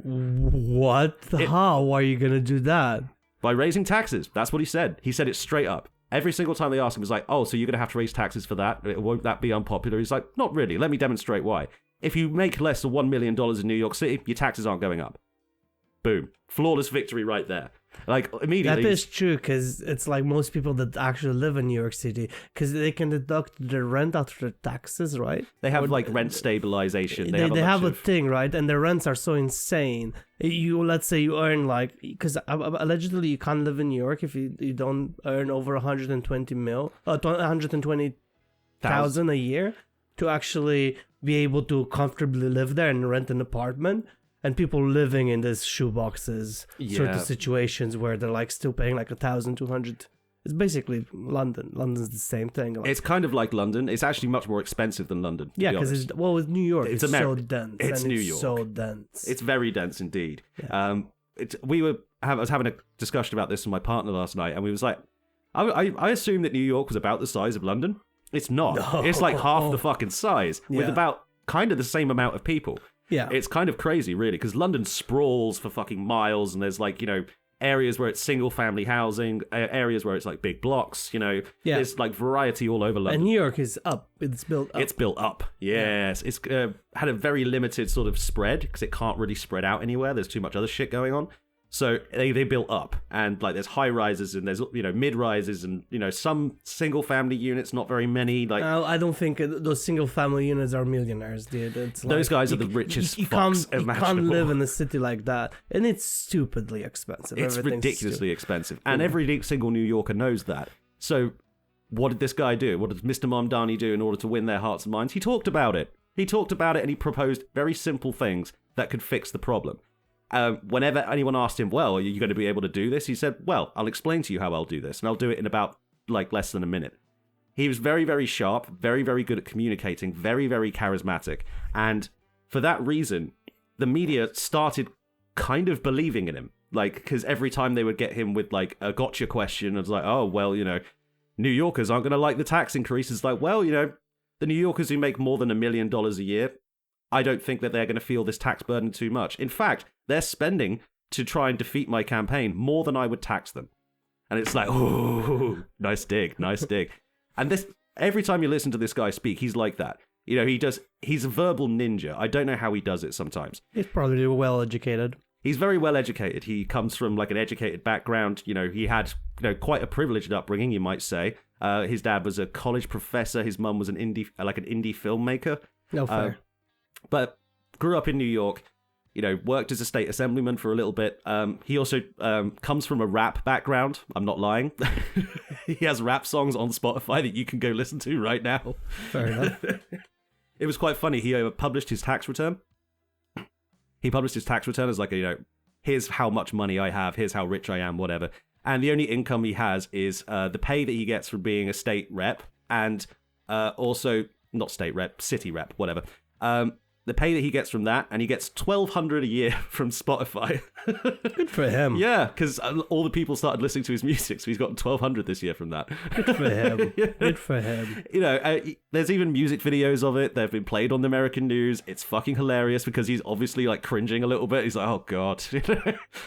How are you gonna do that? By raising taxes. That's what he said. He said it straight up. Every single time they asked him, it was like, oh, so you're going to have to raise taxes for that? Won't that be unpopular? He's like, not really. Let me demonstrate why. If you make less than $1 million in New York City, your taxes aren't going up. Boom. Flawless victory right there. Like, immediately. That is true, because it's like most people that actually live in New York City, because they can deduct their rent out of their taxes, right? They have, rent stabilization. They have a thing, right? And their rents are so insane. Let's say you earn, because allegedly you can't live in New York if you don't earn over 120,000 a year to actually be able to comfortably live there and rent an apartment. And people living in these shoeboxes sort of situations where they're still paying 1,200. It's basically London. London's the same thing. It's kind of like London. It's actually much more expensive than London. Yeah, because it's New York. It's so dense. It's New York. So dense. It's very dense indeed. Yeah. I was having a discussion about this with my partner last night, and we was like, I assumed that New York was about the size of London. It's not. No. It's like half the fucking size with about kind of the same amount of people. Yeah. It's kind of crazy, really, because London sprawls for fucking miles, and there's areas where it's single family housing, areas where it's big blocks, there's variety all over London. And New York is up. It's built up. It's built up, yes. It's had a very limited sort of spread, because it can't really spread out anywhere. There's too much other shit going on. So they built up, and there's high rises and there's mid rises and some single family units, not very many. I don't think those single family units are millionaires, dude. It's those guys are the richest. You can't live in a city like that, and it's stupidly expensive. It's ridiculously expensive, and every single New Yorker knows that. So what did this guy do? What did Mr. Mamdani do in order to win their hearts and minds? He talked about it. And he proposed very simple things that could fix the problem. Whenever anyone asked him, well, are you going to be able to do this? He said, well, I'll explain to you how I'll do this, and I'll do it in about less than a minute. He was very, very sharp, very, very good at communicating, very, very charismatic. And for that reason, the media started kind of believing in him. Because every time they would get him with, a gotcha question, it's like, oh, well, New Yorkers aren't going to like the tax increase. It's like, well, the New Yorkers who make more than $1 million a year, I don't think that they're going to feel this tax burden too much. In fact, they're spending to try and defeat my campaign more than I would tax them. And it's like, oh, nice dig. And this, every time you listen to this guy speak, he's like that. He's a verbal ninja. I don't know how he does it sometimes. He's probably well educated. He's very well educated. He comes from an educated background. He had quite a privileged upbringing, you might say. His dad was a college professor. His mum was an indie filmmaker. No fair. But grew up in New York. Worked as a state assemblyman for a little bit. He also comes from a rap background. I'm not lying. He has rap songs on Spotify that you can go listen to right now. Fair enough. It was quite funny. He published his tax return. He published his tax return as here's how much money I have, here's how rich I am, whatever. And the only income he has is the pay that he gets from being a state rep, and also, not state rep, city rep, whatever. The pay that he gets from that, and he gets $1,200 a year from Spotify. Good for him. Yeah, because all the people started listening to his music, so he's got $1,200 this year from that. Good for him. Good for him. There's even music videos of it. They've been played on the American news. It's fucking hilarious because he's obviously cringing a little bit. He's like, oh god,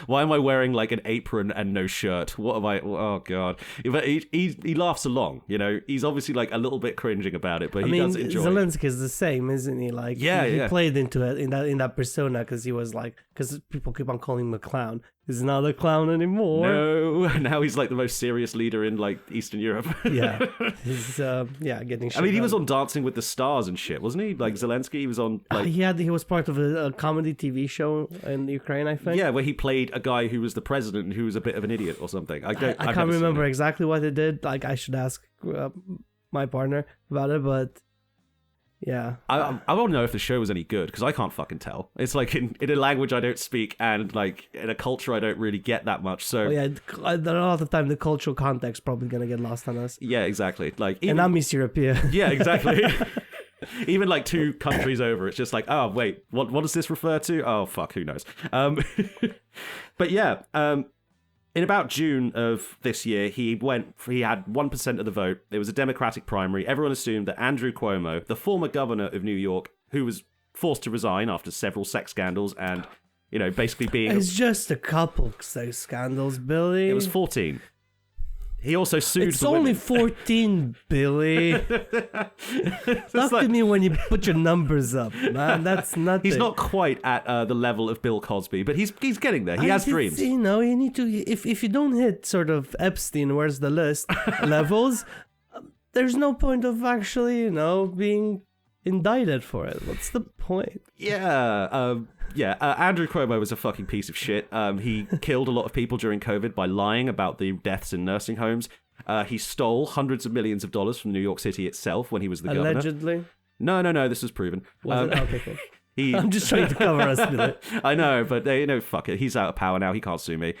why am I wearing an apron and no shirt? What am I? Oh god. But he laughs along. He's obviously a little bit cringing about it, but he does enjoy it. Zelensky is the same, isn't he? He played into it in that persona because he was because people keep on calling him a clown. He's not a clown anymore. No, now he's the most serious leader in Eastern Europe. Yeah, he's getting shit. I mean, he was on Dancing with the Stars and shit, wasn't he? Zelensky, he was on he was part of a comedy TV show in Ukraine, I think. Yeah, where he played a guy who was the president and who was a bit of an idiot or something. I can't remember exactly what he did. I should ask my partner about it, but. Yeah. I don't know if the show was any good because I can't fucking tell. It's in a language I don't speak and in a culture I don't really get that much. So a lot of the time the cultural context probably gonna get lost on us. Yeah, exactly. And I'm East European. Yeah, exactly. Even 2 countries over, it's just oh wait, what does this refer to? Oh fuck, who knows? But yeah, in about June of this year, he had 1% of the vote. It was a Democratic primary. Everyone assumed that Andrew Cuomo, the former governor of New York, who was forced to resign after several sex scandals and, basically being... It's just a couple sex scandals, Billy. It was 14. He also sued It's only 14, Billy. Talk to me when you put your numbers up, man. That's nothing. He's not quite at the level of Bill Cosby, but he's getting there. He has dreams. You need to... If you don't hit sort of Epstein, where's the list, levels, there's no point of actually, being indicted for it. What's the point? Yeah, Andrew Cuomo was a fucking piece of shit. He killed a lot of people during COVID by lying about the deaths in nursing homes. He stole hundreds of millions of dollars from New York City itself when he was the governor. Allegedly? No, this was proven. Was it? Okay, cool. I'm just trying to cover us with it. I know, but fuck it. He's out of power now. He can't sue me.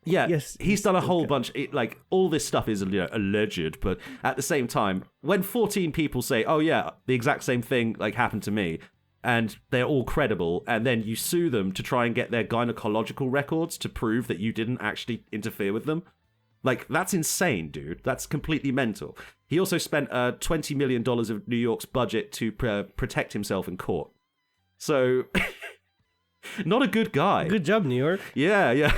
Yes, he's done a whole bunch. All this stuff is alleged, but at the same time, when 14 people say, "Oh yeah, the exact same thing happened to me," and they're all credible, and then you sue them to try and get their gynecological records to prove that you didn't actually interfere with them, that's insane, dude. That's completely mental. He also spent $20 million of New York's budget to protect himself in court. So, not a good guy. Good job, New York. Yeah.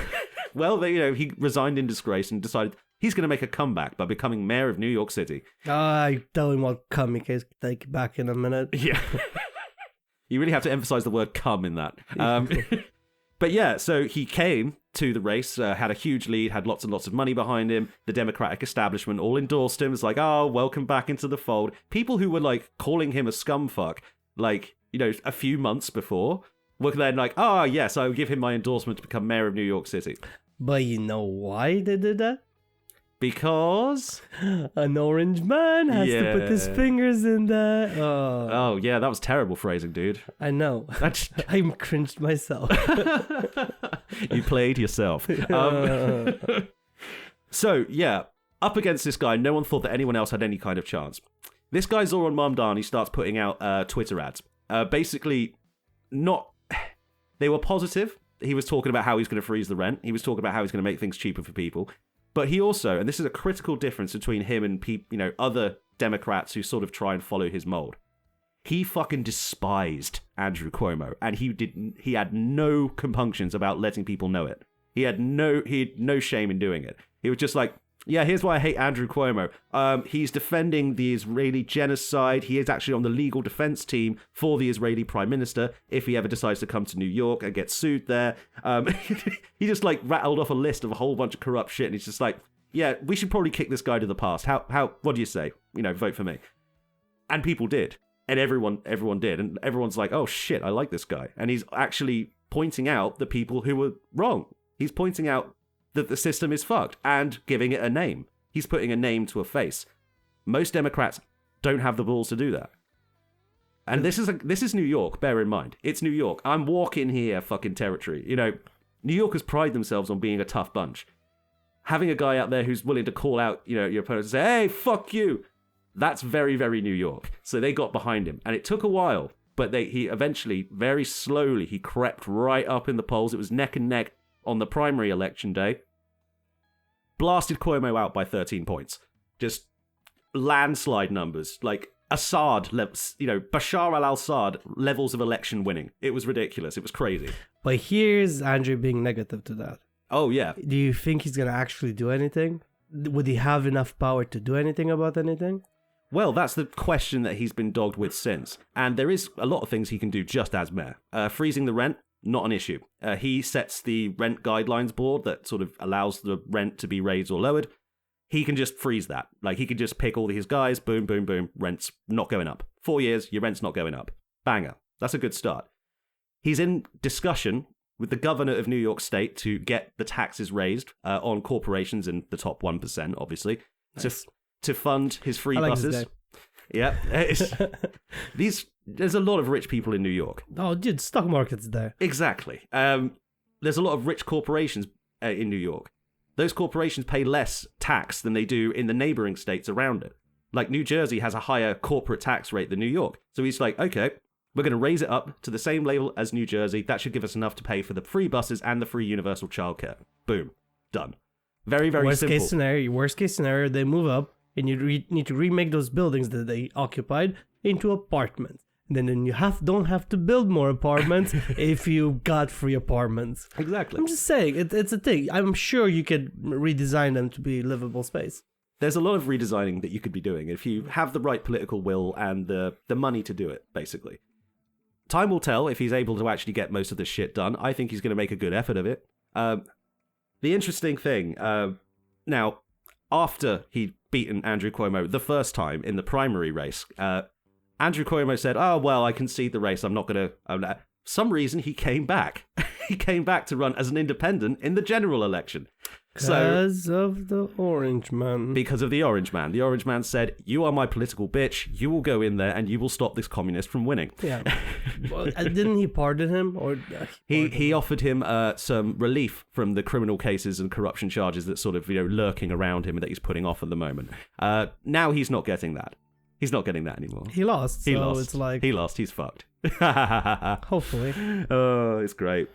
Well, he resigned in disgrace and decided he's going to make a comeback by becoming mayor of New York City. I tell him what come, he can take back in a minute. Yeah. You really have to emphasize the word come in that. But yeah, so he came to the race, had a huge lead, had lots and lots of money behind him. The Democratic establishment all endorsed him. It's oh, welcome back into the fold. People who were calling him a scumfuck, a few months before, were then oh, yes, I will give him my endorsement to become mayor of New York City. But you know why they did that? Because an orange man has to put his fingers in the... Oh, yeah, that was terrible phrasing, dude. I know. I'm cringed myself. You played yourself. So, yeah, up against this guy, no one thought that anyone else had any kind of chance. This guy, Zoran Mamdani, starts putting out Twitter ads. Basically, they were positive. He was talking about how he's going to freeze the rent. He was talking about how he's going to make things cheaper for people. But he also, and this is a critical difference between him and other Democrats who sort of try and follow his mold. He fucking despised Andrew Cuomo, and he had no compunctions about letting people know it. He had no shame in doing it. He was just like, yeah, here's why I hate Andrew Cuomo. He's defending the Israeli genocide. He is actually on the legal defense team for the Israeli prime minister if he ever decides to come to New York and get sued there. He just like rattled off a list of a whole bunch of corrupt shit, and he's just like, yeah, we should probably kick this guy to the past. What do you say? Vote for me. And people did. And everyone did. And everyone's like, oh shit, I like this guy. And he's actually pointing out the people who were wrong. He's pointing out that the system is fucked and giving it a name. He's putting a name to a face. Most Democrats don't have the balls to do that. And this is New York, bear in mind. It's New York. I'm walking here fucking territory. New Yorkers pride themselves on being a tough bunch. Having a guy out there who's willing to call out, your opponent and say, hey, fuck you. That's very, very New York. So they got behind him. And it took a while, but he eventually, very slowly, he crept right up in the polls. It was neck and neck on the primary election day. Blasted Cuomo out by 13 points. Just landslide numbers. Like Assad, Bashar al-Assad levels of election winning. It was ridiculous. It was crazy. But here's Andrew being negative to that. Oh, yeah. Do you think he's going to actually do anything? Would he have enough power to do anything about anything? Well, that's the question that he's been dogged with since. And there is a lot of things he can do just as mayor. Freezing the rent, not an issue. He sets the rent guidelines board that sort of allows the rent to be raised or lowered. He can just freeze that. Like, he could just pick all his guys, boom, boom, boom, rent's not going up. 4 years, your rent's not going up. Banger. That's a good start. He's in discussion with the governor of New York State to get the taxes raised on corporations in the top 1%, obviously, nice. to fund his free buses. Yeah. There's a lot of rich people in New York. Oh, dude, stock market's there. Exactly. There's a lot of rich corporations in New York. Those corporations pay less tax than they do in the neighboring states around it. Like, New Jersey has a higher corporate tax rate than New York. So he's like, okay, we're going to raise it up to the same level as New Jersey. That should give us enough to pay for the free buses and the free universal childcare. Boom. Done. Very, very simple. Worst case scenario, they move up and you need to remake those buildings that they occupied into apartments. And then you don't have to build more apartments if you got free apartments. Exactly. I'm just saying, it's a thing. I'm sure you could redesign them to be livable space. There's a lot of redesigning that you could be doing if you have the right political will and the money to do it, basically. Time will tell if he's able to actually get most of this shit done. I think he's going to make a good effort of it. The interesting thing, now, after he'd beaten Andrew Cuomo the first time in the primary race, Andrew Cuomo said, oh, well, I concede the race. I'm not going to... For some reason, he came back. He came back to run as an independent in the general election. Because of the orange man. Because of the orange man. The orange man said, you are my political bitch. You will go in there and you will stop this communist from winning. Yeah. Well, didn't he pardon him? Or he offered him some relief from the criminal cases and corruption charges that sort of lurking around him that he's putting off at the moment. Now he's not getting that. He's not getting that anymore. He lost. He lost. It's like... He lost. He's fucked. Hopefully. Oh, it's great.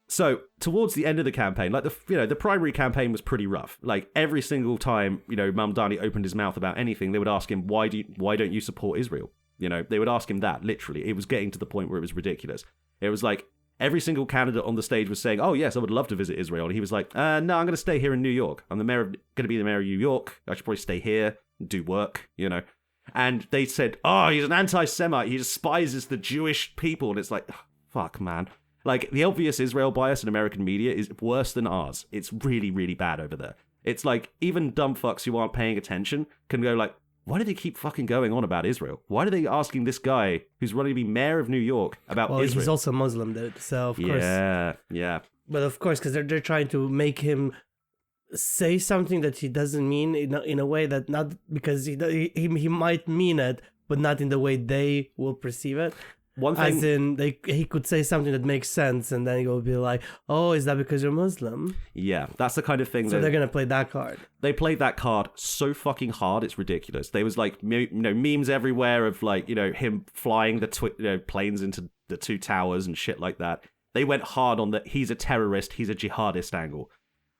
So towards the end of the campaign, like the primary campaign was pretty rough. Like, every single time Mamdani opened his mouth about anything, they would ask him, why don't you support Israel? They would ask him that. Literally, it was getting to the point where it was ridiculous. It was like every single candidate on the stage was saying, oh yes, I would love to visit Israel, and he was like, no, I'm going to stay here in New York. I'm going to be the mayor of New York. I should probably stay here and do work. And they said, oh, he's an anti-Semite. He despises the Jewish people, and it's like, fuck, man. Like, the obvious Israel bias in American media is worse than ours. It's really, really bad over there. It's like, even dumb fucks who aren't paying attention can go like, why do they keep fucking going on about Israel? Why are they asking this guy who's running to be mayor of New York about Israel? Well, he's also Muslim, dude, so of course. Yeah. But of course, because they're trying to make him say something that he doesn't mean in a way that not because he might mean it, but not in the way they will perceive it. One thing, as in, he could say something that makes sense, and then he'll be like, "Oh, is that because you're Muslim?" Yeah, that's the kind of thing. So they're gonna play that card. They played that card so fucking hard, it's ridiculous. There was like memes everywhere of like him flying the planes into the two towers and shit like that. They went hard on the he's a terrorist, he's a jihadist angle.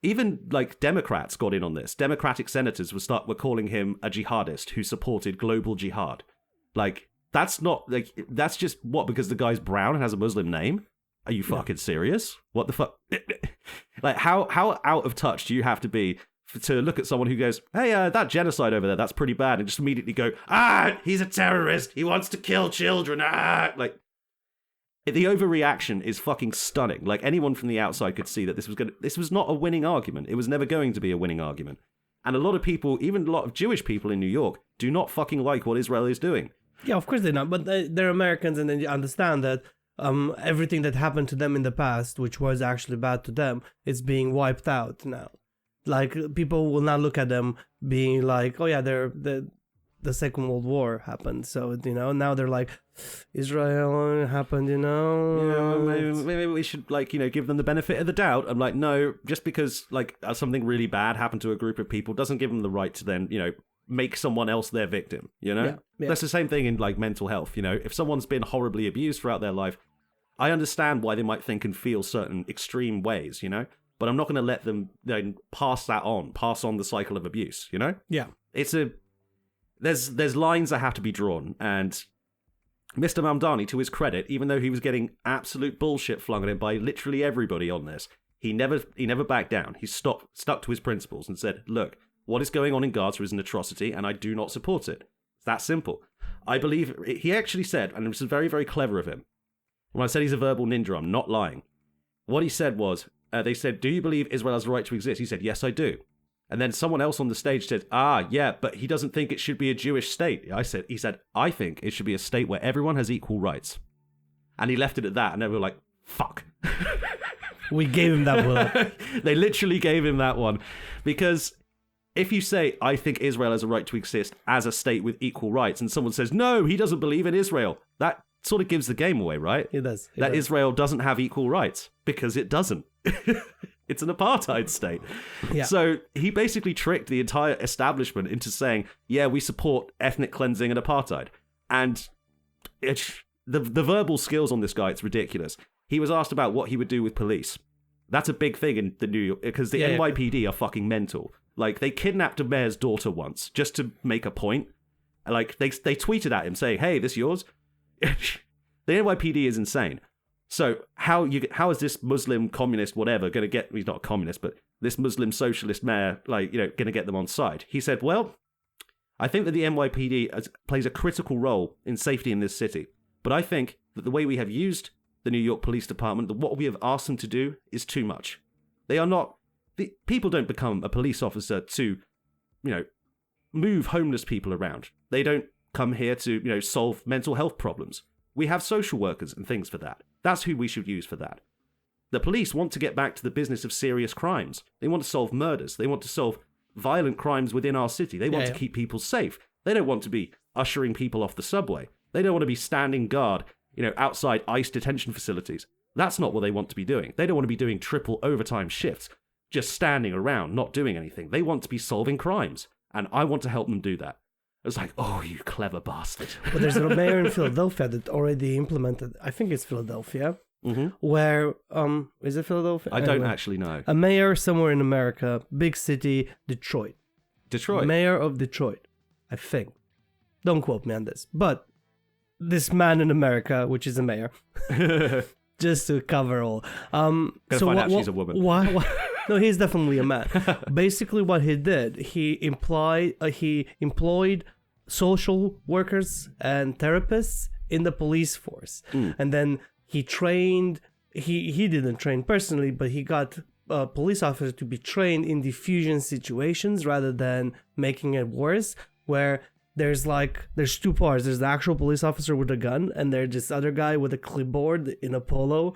Even like Democrats got in on this. Democratic senators were calling him a jihadist who supported global jihad. Like. That's not like that's just what because the guy's brown and has a Muslim name. Are you fucking serious? What the fuck? Like how out of touch do you have to be to look at someone who goes, "Hey, that genocide over there, that's pretty bad," and just immediately go, he's a terrorist. He wants to kill children. Like the overreaction is fucking stunning. Like anyone from the outside could see that this was not a winning argument. It was never going to be a winning argument. And a lot of people, even a lot of Jewish people in New York, do not fucking like what Israel is doing. Yeah, of course they're not, but they're Americans and they understand that everything that happened to them in the past, which was actually bad to them, is being wiped out now. Like, people will not look at them being like, oh yeah, the Second World War happened, so, now they're like, Israel happened, maybe we should, like, give them the benefit of the doubt. I'm like, no, just because, like, something really bad happened to a group of people doesn't give them the right to then, make someone else their victim, Yeah. That's the same thing in like mental health, If someone's been horribly abused throughout their life, I understand why they might think and feel certain extreme ways, But I'm not going to let them pass on the cycle of abuse, Yeah. There's lines that have to be drawn, and Mr. Mamdani, to his credit, even though he was getting absolute bullshit flung at him by literally everybody on this, he never backed down. He stuck to his principles and said, look, what is going on in Gaza is an atrocity, and I do not support it. It's that simple. I believe he actually said, and this is very, very clever of him. When I said he's a verbal ninja, I'm not lying. What he said was, they said, do you believe Israel has the right to exist? He said, yes, I do. And then someone else on the stage said, yeah, but he doesn't think it should be a Jewish state. He said, I think it should be a state where everyone has equal rights. And he left it at that, and they were like, fuck. We gave him that one. They literally gave him that one. Because if you say, I think Israel has a right to exist as a state with equal rights, and someone says, no, he doesn't believe in Israel, that sort of gives the game away, right? It does. Israel doesn't have equal rights, because it doesn't. It's an apartheid state. Yeah. So he basically tricked the entire establishment into saying, yeah, we support ethnic cleansing and apartheid. And the verbal skills on this guy, it's ridiculous. He was asked about what he would do with police. That's a big thing in the New York, because the NYPD are fucking mental. Like, they kidnapped a mayor's daughter once, just to make a point. Like, they tweeted at him saying, hey, this yours? The NYPD is insane. So how is this Muslim communist whatever going to get, he's not a communist, but this Muslim socialist mayor, like, going to get them on side? He said, well, I think that the NYPD plays a critical role in safety in this city. But I think that the way we have used the New York Police Department, that what we have asked them to do is too much. They are not, people don't become a police officer to, move homeless people around. They don't come here to, solve mental health problems. We have social workers and things for that. That's who we should use for that. The police want to get back to the business of serious crimes. They want to solve murders. They want to solve violent crimes within our city. They want to keep people safe. They don't want to be ushering people off the subway. They don't want to be standing guard, outside ICE detention facilities. That's not what they want to be doing. They don't want to be doing triple overtime shifts, just standing around, not doing anything. They want to be solving crimes. And I want to help them do that. It's like, oh, you clever bastard. But there's a mayor in Philadelphia that already implemented, I think it's Philadelphia, where, is it Philadelphia? I don't actually know. A mayor somewhere in America, big city, Detroit. Mayor of Detroit, I think. Don't quote me on this. But this man in America, which is a mayor, just to cover all. So find out she's a woman. Why? No, he's definitely a man. Basically, what he did, he employed social workers and therapists in the police force, and then he trained. He didn't train personally, but he got police officers to be trained in diffusion situations rather than making it worse. Where there's two parts. There's the actual police officer with a gun, and there's this other guy with a clipboard in a polo,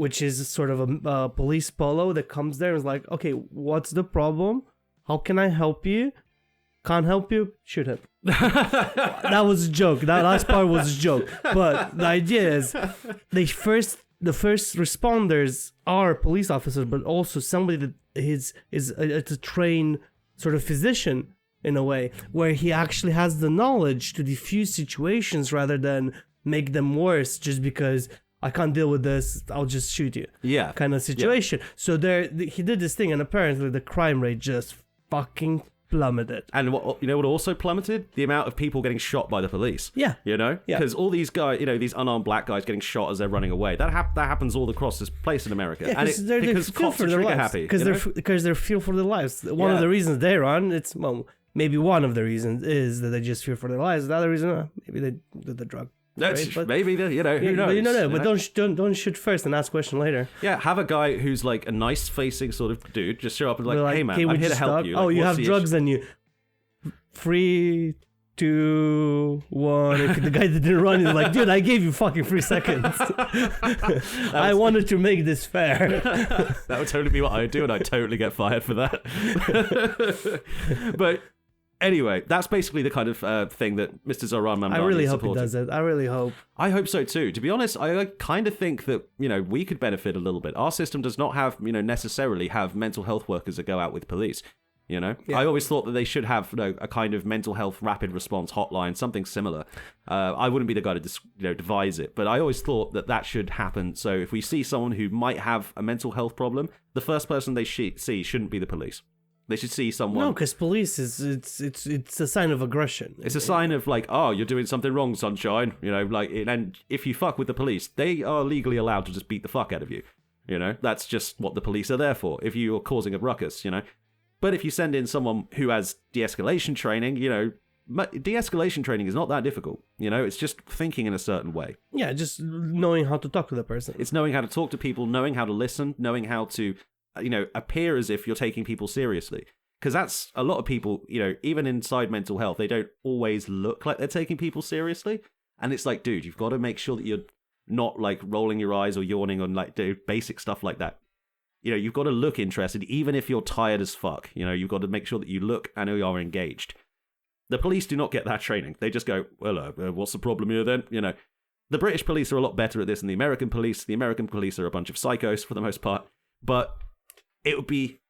which is sort of a police polo that comes there and is like, okay, what's the problem? How can I help you? Can't help you? Shoot him. That was a joke. That last part was a joke. But the idea is the first responders are police officers, but also somebody that is a trained sort of physician in a way, where he actually has the knowledge to diffuse situations rather than make them worse just because I can't deal with this, I'll just shoot you. Yeah. Kind of situation. Yeah. So he did this thing, and apparently the crime rate just fucking plummeted. And what also plummeted? The amount of people getting shot by the police. Yeah. Because all these guys, these unarmed black guys getting shot as they're running away. That happens all across this place in America. Yeah, and because cops are trigger happy. Because they're fear for their lives. One of the reasons they run, maybe one of the reasons is that they just fear for their lives. The other reason, maybe they did the drug. That's right? Maybe who knows? But don't shoot first and ask question later. Yeah, have a guy who's like a nice facing sort of dude just show up and like, hey man, I'm here to help you. Like, you have drugs and you 3, 2, 1. If the guy that didn't run is like, dude, I gave you fucking 3 seconds. I wanted to make this fair. That would totally be what I would do, and I'd totally get fired for that. But anyway, that's basically the kind of thing that Mr. Zoran Mamdani I really hope he does it. I really hope. I hope so too. To be honest, I kind of think that, we could benefit a little bit. Our system does not have, necessarily have mental health workers that go out with police. Yeah. I always thought that they should have a kind of mental health rapid response hotline, something similar. I wouldn't be the guy to devise it, but I always thought that should happen. So if we see someone who might have a mental health problem, the first person they see shouldn't be the police. They should see someone. No, because police it's a sign of aggression. It's a sign of like, oh, you're doing something wrong, sunshine. And if you fuck with the police, they are legally allowed to just beat the fuck out of you. That's just what the police are there for. If you are causing a ruckus, But if you send in someone who has de-escalation training, de-escalation training is not that difficult. It's just thinking in a certain way. Yeah, just knowing how to talk to the person. It's knowing how to talk to people, knowing how to listen, knowing how to, appear as if you're taking people seriously. Because that's a lot of people, even inside mental health, they don't always look like they're taking people seriously. And it's like, dude, you've got to make sure that you're not like rolling your eyes or yawning on like do basic stuff like that. You've got to look interested, even if you're tired as fuck. You've got to make sure that you look and you are engaged. The police do not get that training. They just go, well, what's the problem here then? The British police are a lot better at this than the American police. The American police are a bunch of psychos for the most part. But it would be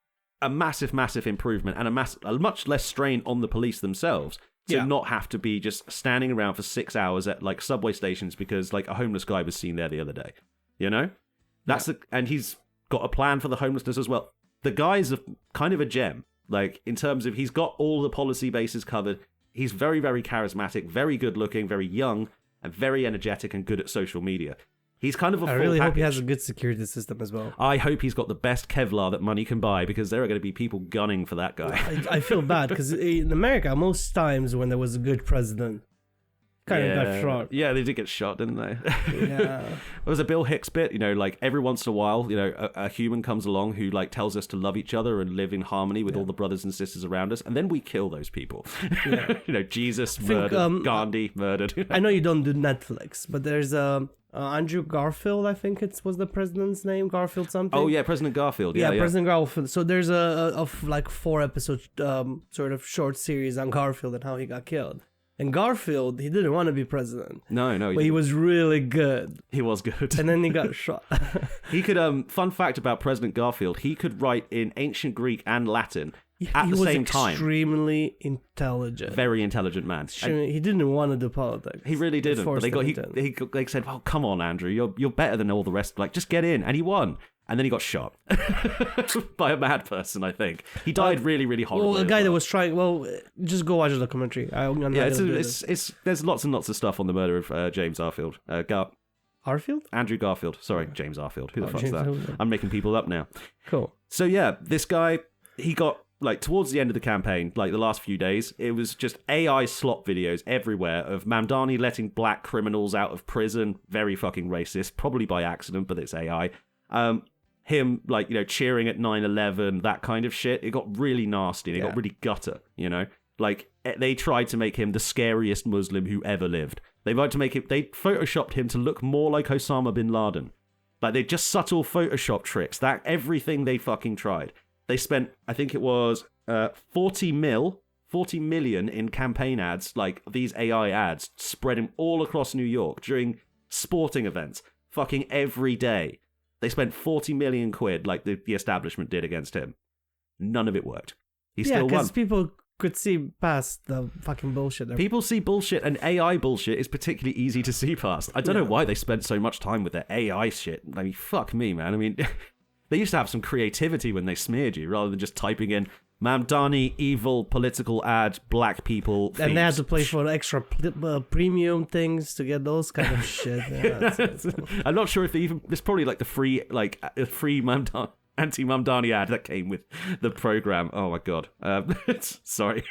a massive, massive improvement and a much less strain on the police themselves to not have to be just standing around for 6 hours at like subway stations because like a homeless guy was seen there the other day. And he's got a plan for the homelessness as well. The guy's kind of a gem, like in terms of he's got all the policy bases covered. He's very, very charismatic, very good looking, very young, and very energetic and good at social media. He's kind of a full package. I really hope he has a good security system as well. I hope he's got the best Kevlar that money can buy, because there are going to be people gunning for that guy. I feel bad because in America, most times when there was a good president, kind of got shot. Yeah, they did get shot, didn't they? Yeah. There was a Bill Hicks bit, like every once in a while, a human comes along who like tells us to love each other and live in harmony with all the brothers and sisters around us, and then we kill those people. Yeah. Jesus murdered, Gandhi murdered. I know you don't do Netflix, but there's Andrew Garfield, I think was the president's name, Garfield something. Oh yeah, President Garfield. Yeah, President Garfield. So there's a like 4 episode sort of short series on Garfield and how he got killed. And Garfield, he didn't want to be president. No. But he was really good. He was good. And then he got shot. He could, fun fact about President Garfield, he could write in ancient Greek and Latin at the same time. He was extremely intelligent. Very intelligent man. He didn't want to do politics. He really didn't. But they said, well, come on, Andrew, you're better than all the rest. Like, just get in. And he won. And then he got shot by a mad person, I think. He died really, really horribly. Well, a guy that was trying... Well, just go watch the documentary. There's lots and lots of stuff on the murder of James Garfield. Garfield? Andrew Garfield. Sorry, James Garfield. Who the fuck's that? I'm making people up now. Cool. So yeah, this guy, he got... Like, towards the end of the campaign, like the last few days, it was just AI slop videos everywhere of Mamdani letting black criminals out of prison. Very fucking racist. Probably by accident, but it's AI. Him, like, cheering at 9/11, that kind of shit. It got really nasty. And it got really gutter, Like, they tried to make him the scariest Muslim who ever lived. They photoshopped him to look more like Osama bin Laden. Like, they're just subtle Photoshop tricks. That everything they fucking tried. They spent, I think it was 40 million in campaign ads, like these AI ads, spread him all across New York during sporting events, fucking every day. They spent 40 million quid, like the establishment did against him. None of it worked. He still won. Yeah, because people could see past the fucking bullshit. People see bullshit, and AI bullshit is particularly easy to see past. I don't know why they spent so much time with their AI shit. I mean, fuck me, man. I mean, they used to have some creativity when they smeared you, rather than just typing in Mamdani, evil, political ad, black people. And they had to pay for extra premium things to get those kind of shit. Yeah, I'm not sure if they even... There's probably like the free, a free anti-Mamdani ad that came with the program. Oh my god. Sorry.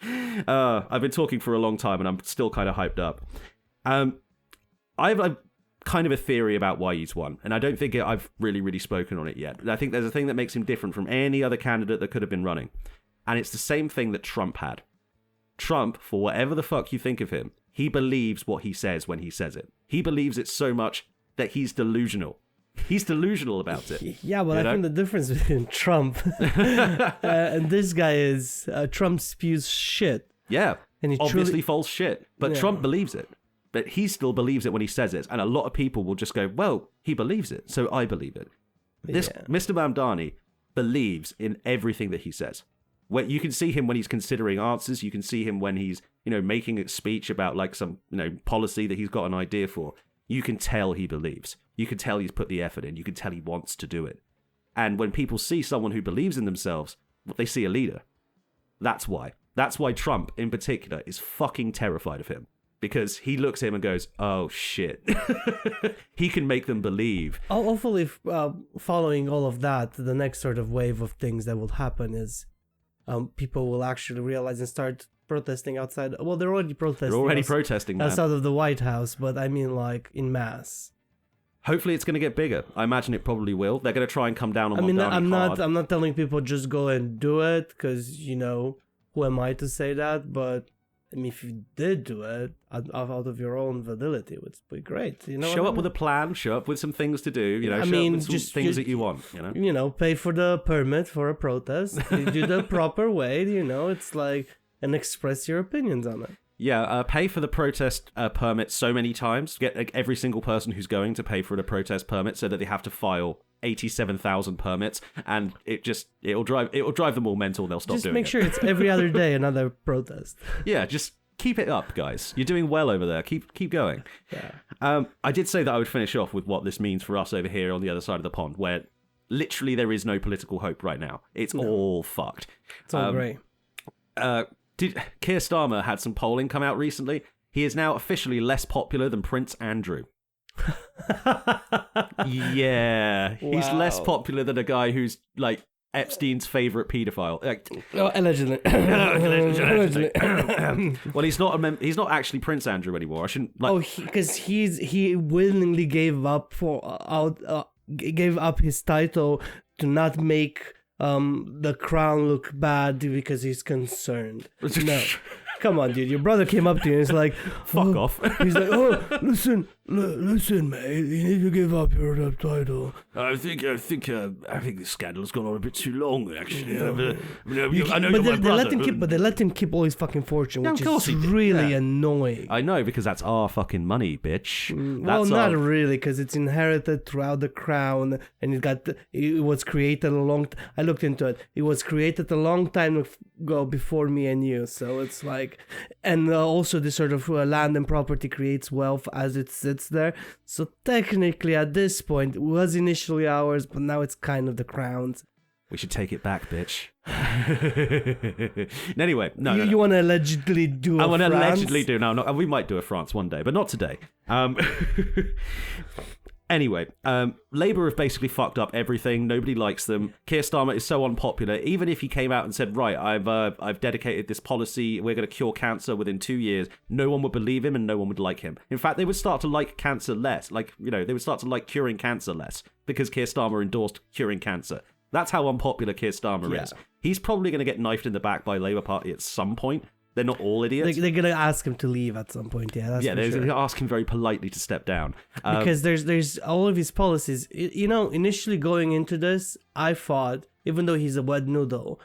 I've been talking for a long time and I'm still kind of hyped up. I've kind of a theory about why he's won, and I don't think I've really spoken on it yet. I think there's a thing that makes him different from any other candidate that could have been running, and it's the same thing that Trump had. Trump, for whatever the fuck you think of him, he believes what he says when he says it. He believes it so much that he's delusional. He's delusional about it. Yeah, well, I think the difference between Trump and this guy is Trump spews shit. Yeah, and he obviously false shit, but Trump believes it. But he still believes it when he says it. And a lot of people will just go, well, he believes it, so I believe it. This Mr. Mamdani believes in everything that he says. You can see him when he's considering answers. You can see him when he's, making a speech about like some, policy that he's got an idea for. You can tell he believes. You can tell he's put the effort in. You can tell he wants to do it. And when people see someone who believes in themselves, they see a leader. That's why. That's why Trump, in particular, is fucking terrified of him. Because he looks at him and goes, oh, shit. He can make them believe. Hopefully, following all of that, the next sort of wave of things that will happen is people will actually realize and start protesting outside. Well, they're already protesting. They're already protesting, man. Outside of the White House, but I mean, like, in mass. Hopefully it's going to get bigger. I imagine it probably will. They're going to try and come down on Mamdani I'm not telling people just go and do it, because, who am I to say that? But I mean, if you did do it out of your own validity, it would be great. Show up with a plan. Show up with some things to do. Show up with some things that you want. Pay for the permit for a protest. You do the proper way. It's like, and express your opinions on it. Yeah, pay for the protest permit so many times. Get every single person who's going to pay for the protest permit so that they have to file 87,000 permits, and it'll drive them all mental. They'll stop doing it. Just make sure it's every other day another protest. Yeah, just keep it up, guys. You're doing well over there. Keep going. Yeah. I did say that I would finish off with what this means for us over here on the other side of the pond, where literally there is no political hope right now. It's all fucked. It's all grey. Keir Starmer had some polling come out recently. He is now officially less popular than Prince Andrew. Yeah, wow. He's less popular than a guy who's like Epstein's favorite paedophile. Allegedly. Well, he's not actually Prince Andrew anymore. I shouldn't. Because he willingly gave up his title to not make the crown look bad because he's concerned. No. Come on, dude. Your brother came up to you and he's like, fuck off. He's like, listen, mate. You need to give up your title. I think the scandal's gone on a bit too long, actually. They let him keep all his fucking fortune, which is really annoying. I know, because that's our fucking money, bitch. Not really, because it's inherited throughout the crown, and it was created I looked into it. It was created a long time ago before me and you, so it's like, and also this sort of land and property creates wealth as it sits there. So technically, at this point, it was initially ours, but now it's kind of the crown's. We should take it back, bitch. Anyway, no. You want to allegedly do? I want to allegedly do. No, we might do a France one day, but not today. Anyway, Labour have basically fucked up everything. Nobody likes them. Keir Starmer is so unpopular. Even if he came out and said, right, I've dedicated this policy, we're going to cure cancer within 2 years, no one would believe him and no one would like him. In fact, they would start to like cancer less. They would start to like curing cancer less because Keir Starmer endorsed curing cancer. That's how unpopular Keir Starmer is. He's probably going to get knifed in the back by Labour Party at some point, They're not all idiots. They're gonna ask him to leave at some point. Yeah, that's yeah, for they're sure. going to ask him very politely to step down. Because there's all of his policies. You know, initially going into this, I thought, even though he's a wet noodle,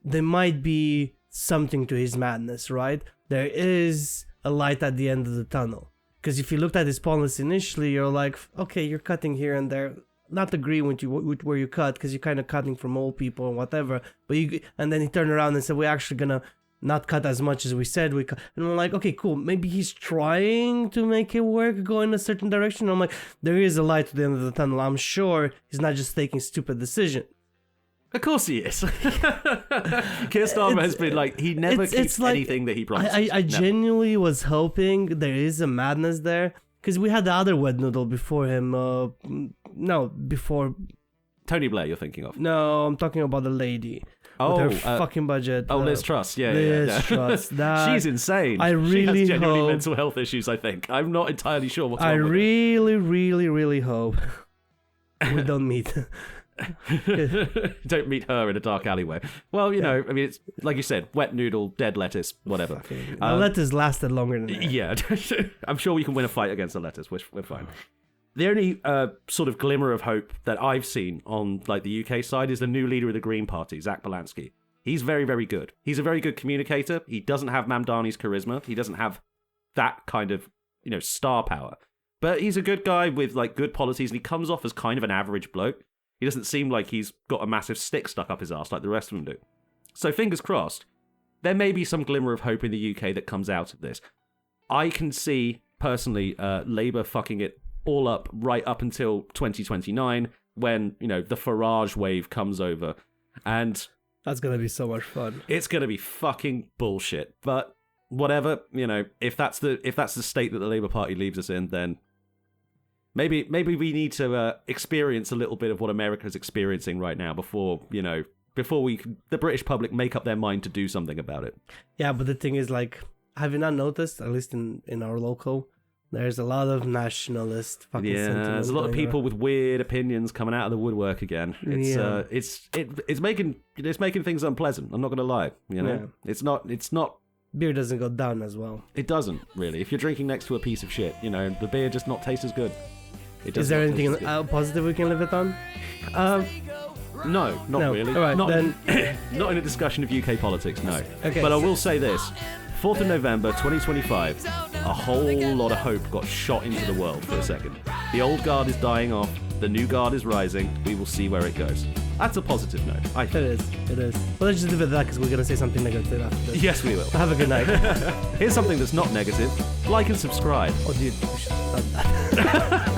there might be something to his madness, right? There is a light at the end of the tunnel. Because if you looked at his policy initially, you're like, okay, you're cutting here and there. Not agree with you with where you cut, because you're kind of cutting from old people and whatever. And then he turned around and said, we're actually gonna not cut as much as we said we cut. And I'm like, okay, cool. Maybe he's trying to make it work, go in a certain direction. I'm like, there is a light at the end of the tunnel. I'm sure he's not just taking stupid decisions. Of course he is. Keir Starmer has been like, he never keeps like, anything that he promises. I genuinely was hoping there is a madness there. Because we had the other wet noodle before him. Before Tony Blair you're thinking of. No, I'm talking about the lady. Oh, with her fucking budget. Liz Truss. Yeah, Liz Truss. She's insane. I really she has genuinely hope, mental health issues, I think. I'm not entirely sure what's I wrong with really, really, really hope we don't meet. Don't meet her in a dark alleyway. Well, you know, I mean, it's like you said, wet noodle, dead lettuce, whatever. The lettuce lasted longer than that. Yeah, I'm sure we can win a fight against the lettuce. We're fine. The only sort of glimmer of hope that I've seen on like the UK side is the new leader of the Green Party, Zach Balansky. He's very, very good. He's a very good communicator. He doesn't have Mamdani's charisma. He doesn't have that kind of, you know, star power. But he's a good guy with like good policies, and he comes off as kind of an average bloke. He doesn't seem like he's got a massive stick stuck up his ass like the rest of them do. So fingers crossed, there may be some glimmer of hope in the UK that comes out of this. I can see, personally, Labour fucking it all up right up until 2029 when, you know, the Farage wave comes over. And that's going to be so much fun. It's going to be fucking bullshit. But whatever, you know, if that's the state that the Labour Party leaves us in, then Maybe we need to experience a little bit of what America's experiencing right now before the British public make up their mind to do something about it. Yeah, but the thing is, like, have you not noticed, at least in our local, there's a lot of nationalist fucking sentiment. There's a lot of people with weird opinions coming out of the woodwork again. It's making things unpleasant. I'm not going to lie. You know, it's not. Beer doesn't go down as well. It doesn't really. If you're drinking next to a piece of shit, you know, the beer just not taste as good. Is there anything positive we can live it on? No, not really. All right, not then. Not in a discussion of UK politics, no. Okay. But I will say this. 4th of November 2025, a whole lot of hope got shot into the world for a second. The old guard is dying off, the new guard is rising, we will see where it goes. That's a positive note, I think. It is. Well, let's just leave it at that because we're going to say something negative after this. Yes, we will. Have a good night. Here's something that's not negative. Like and subscribe. Oh, dude, we should have done that.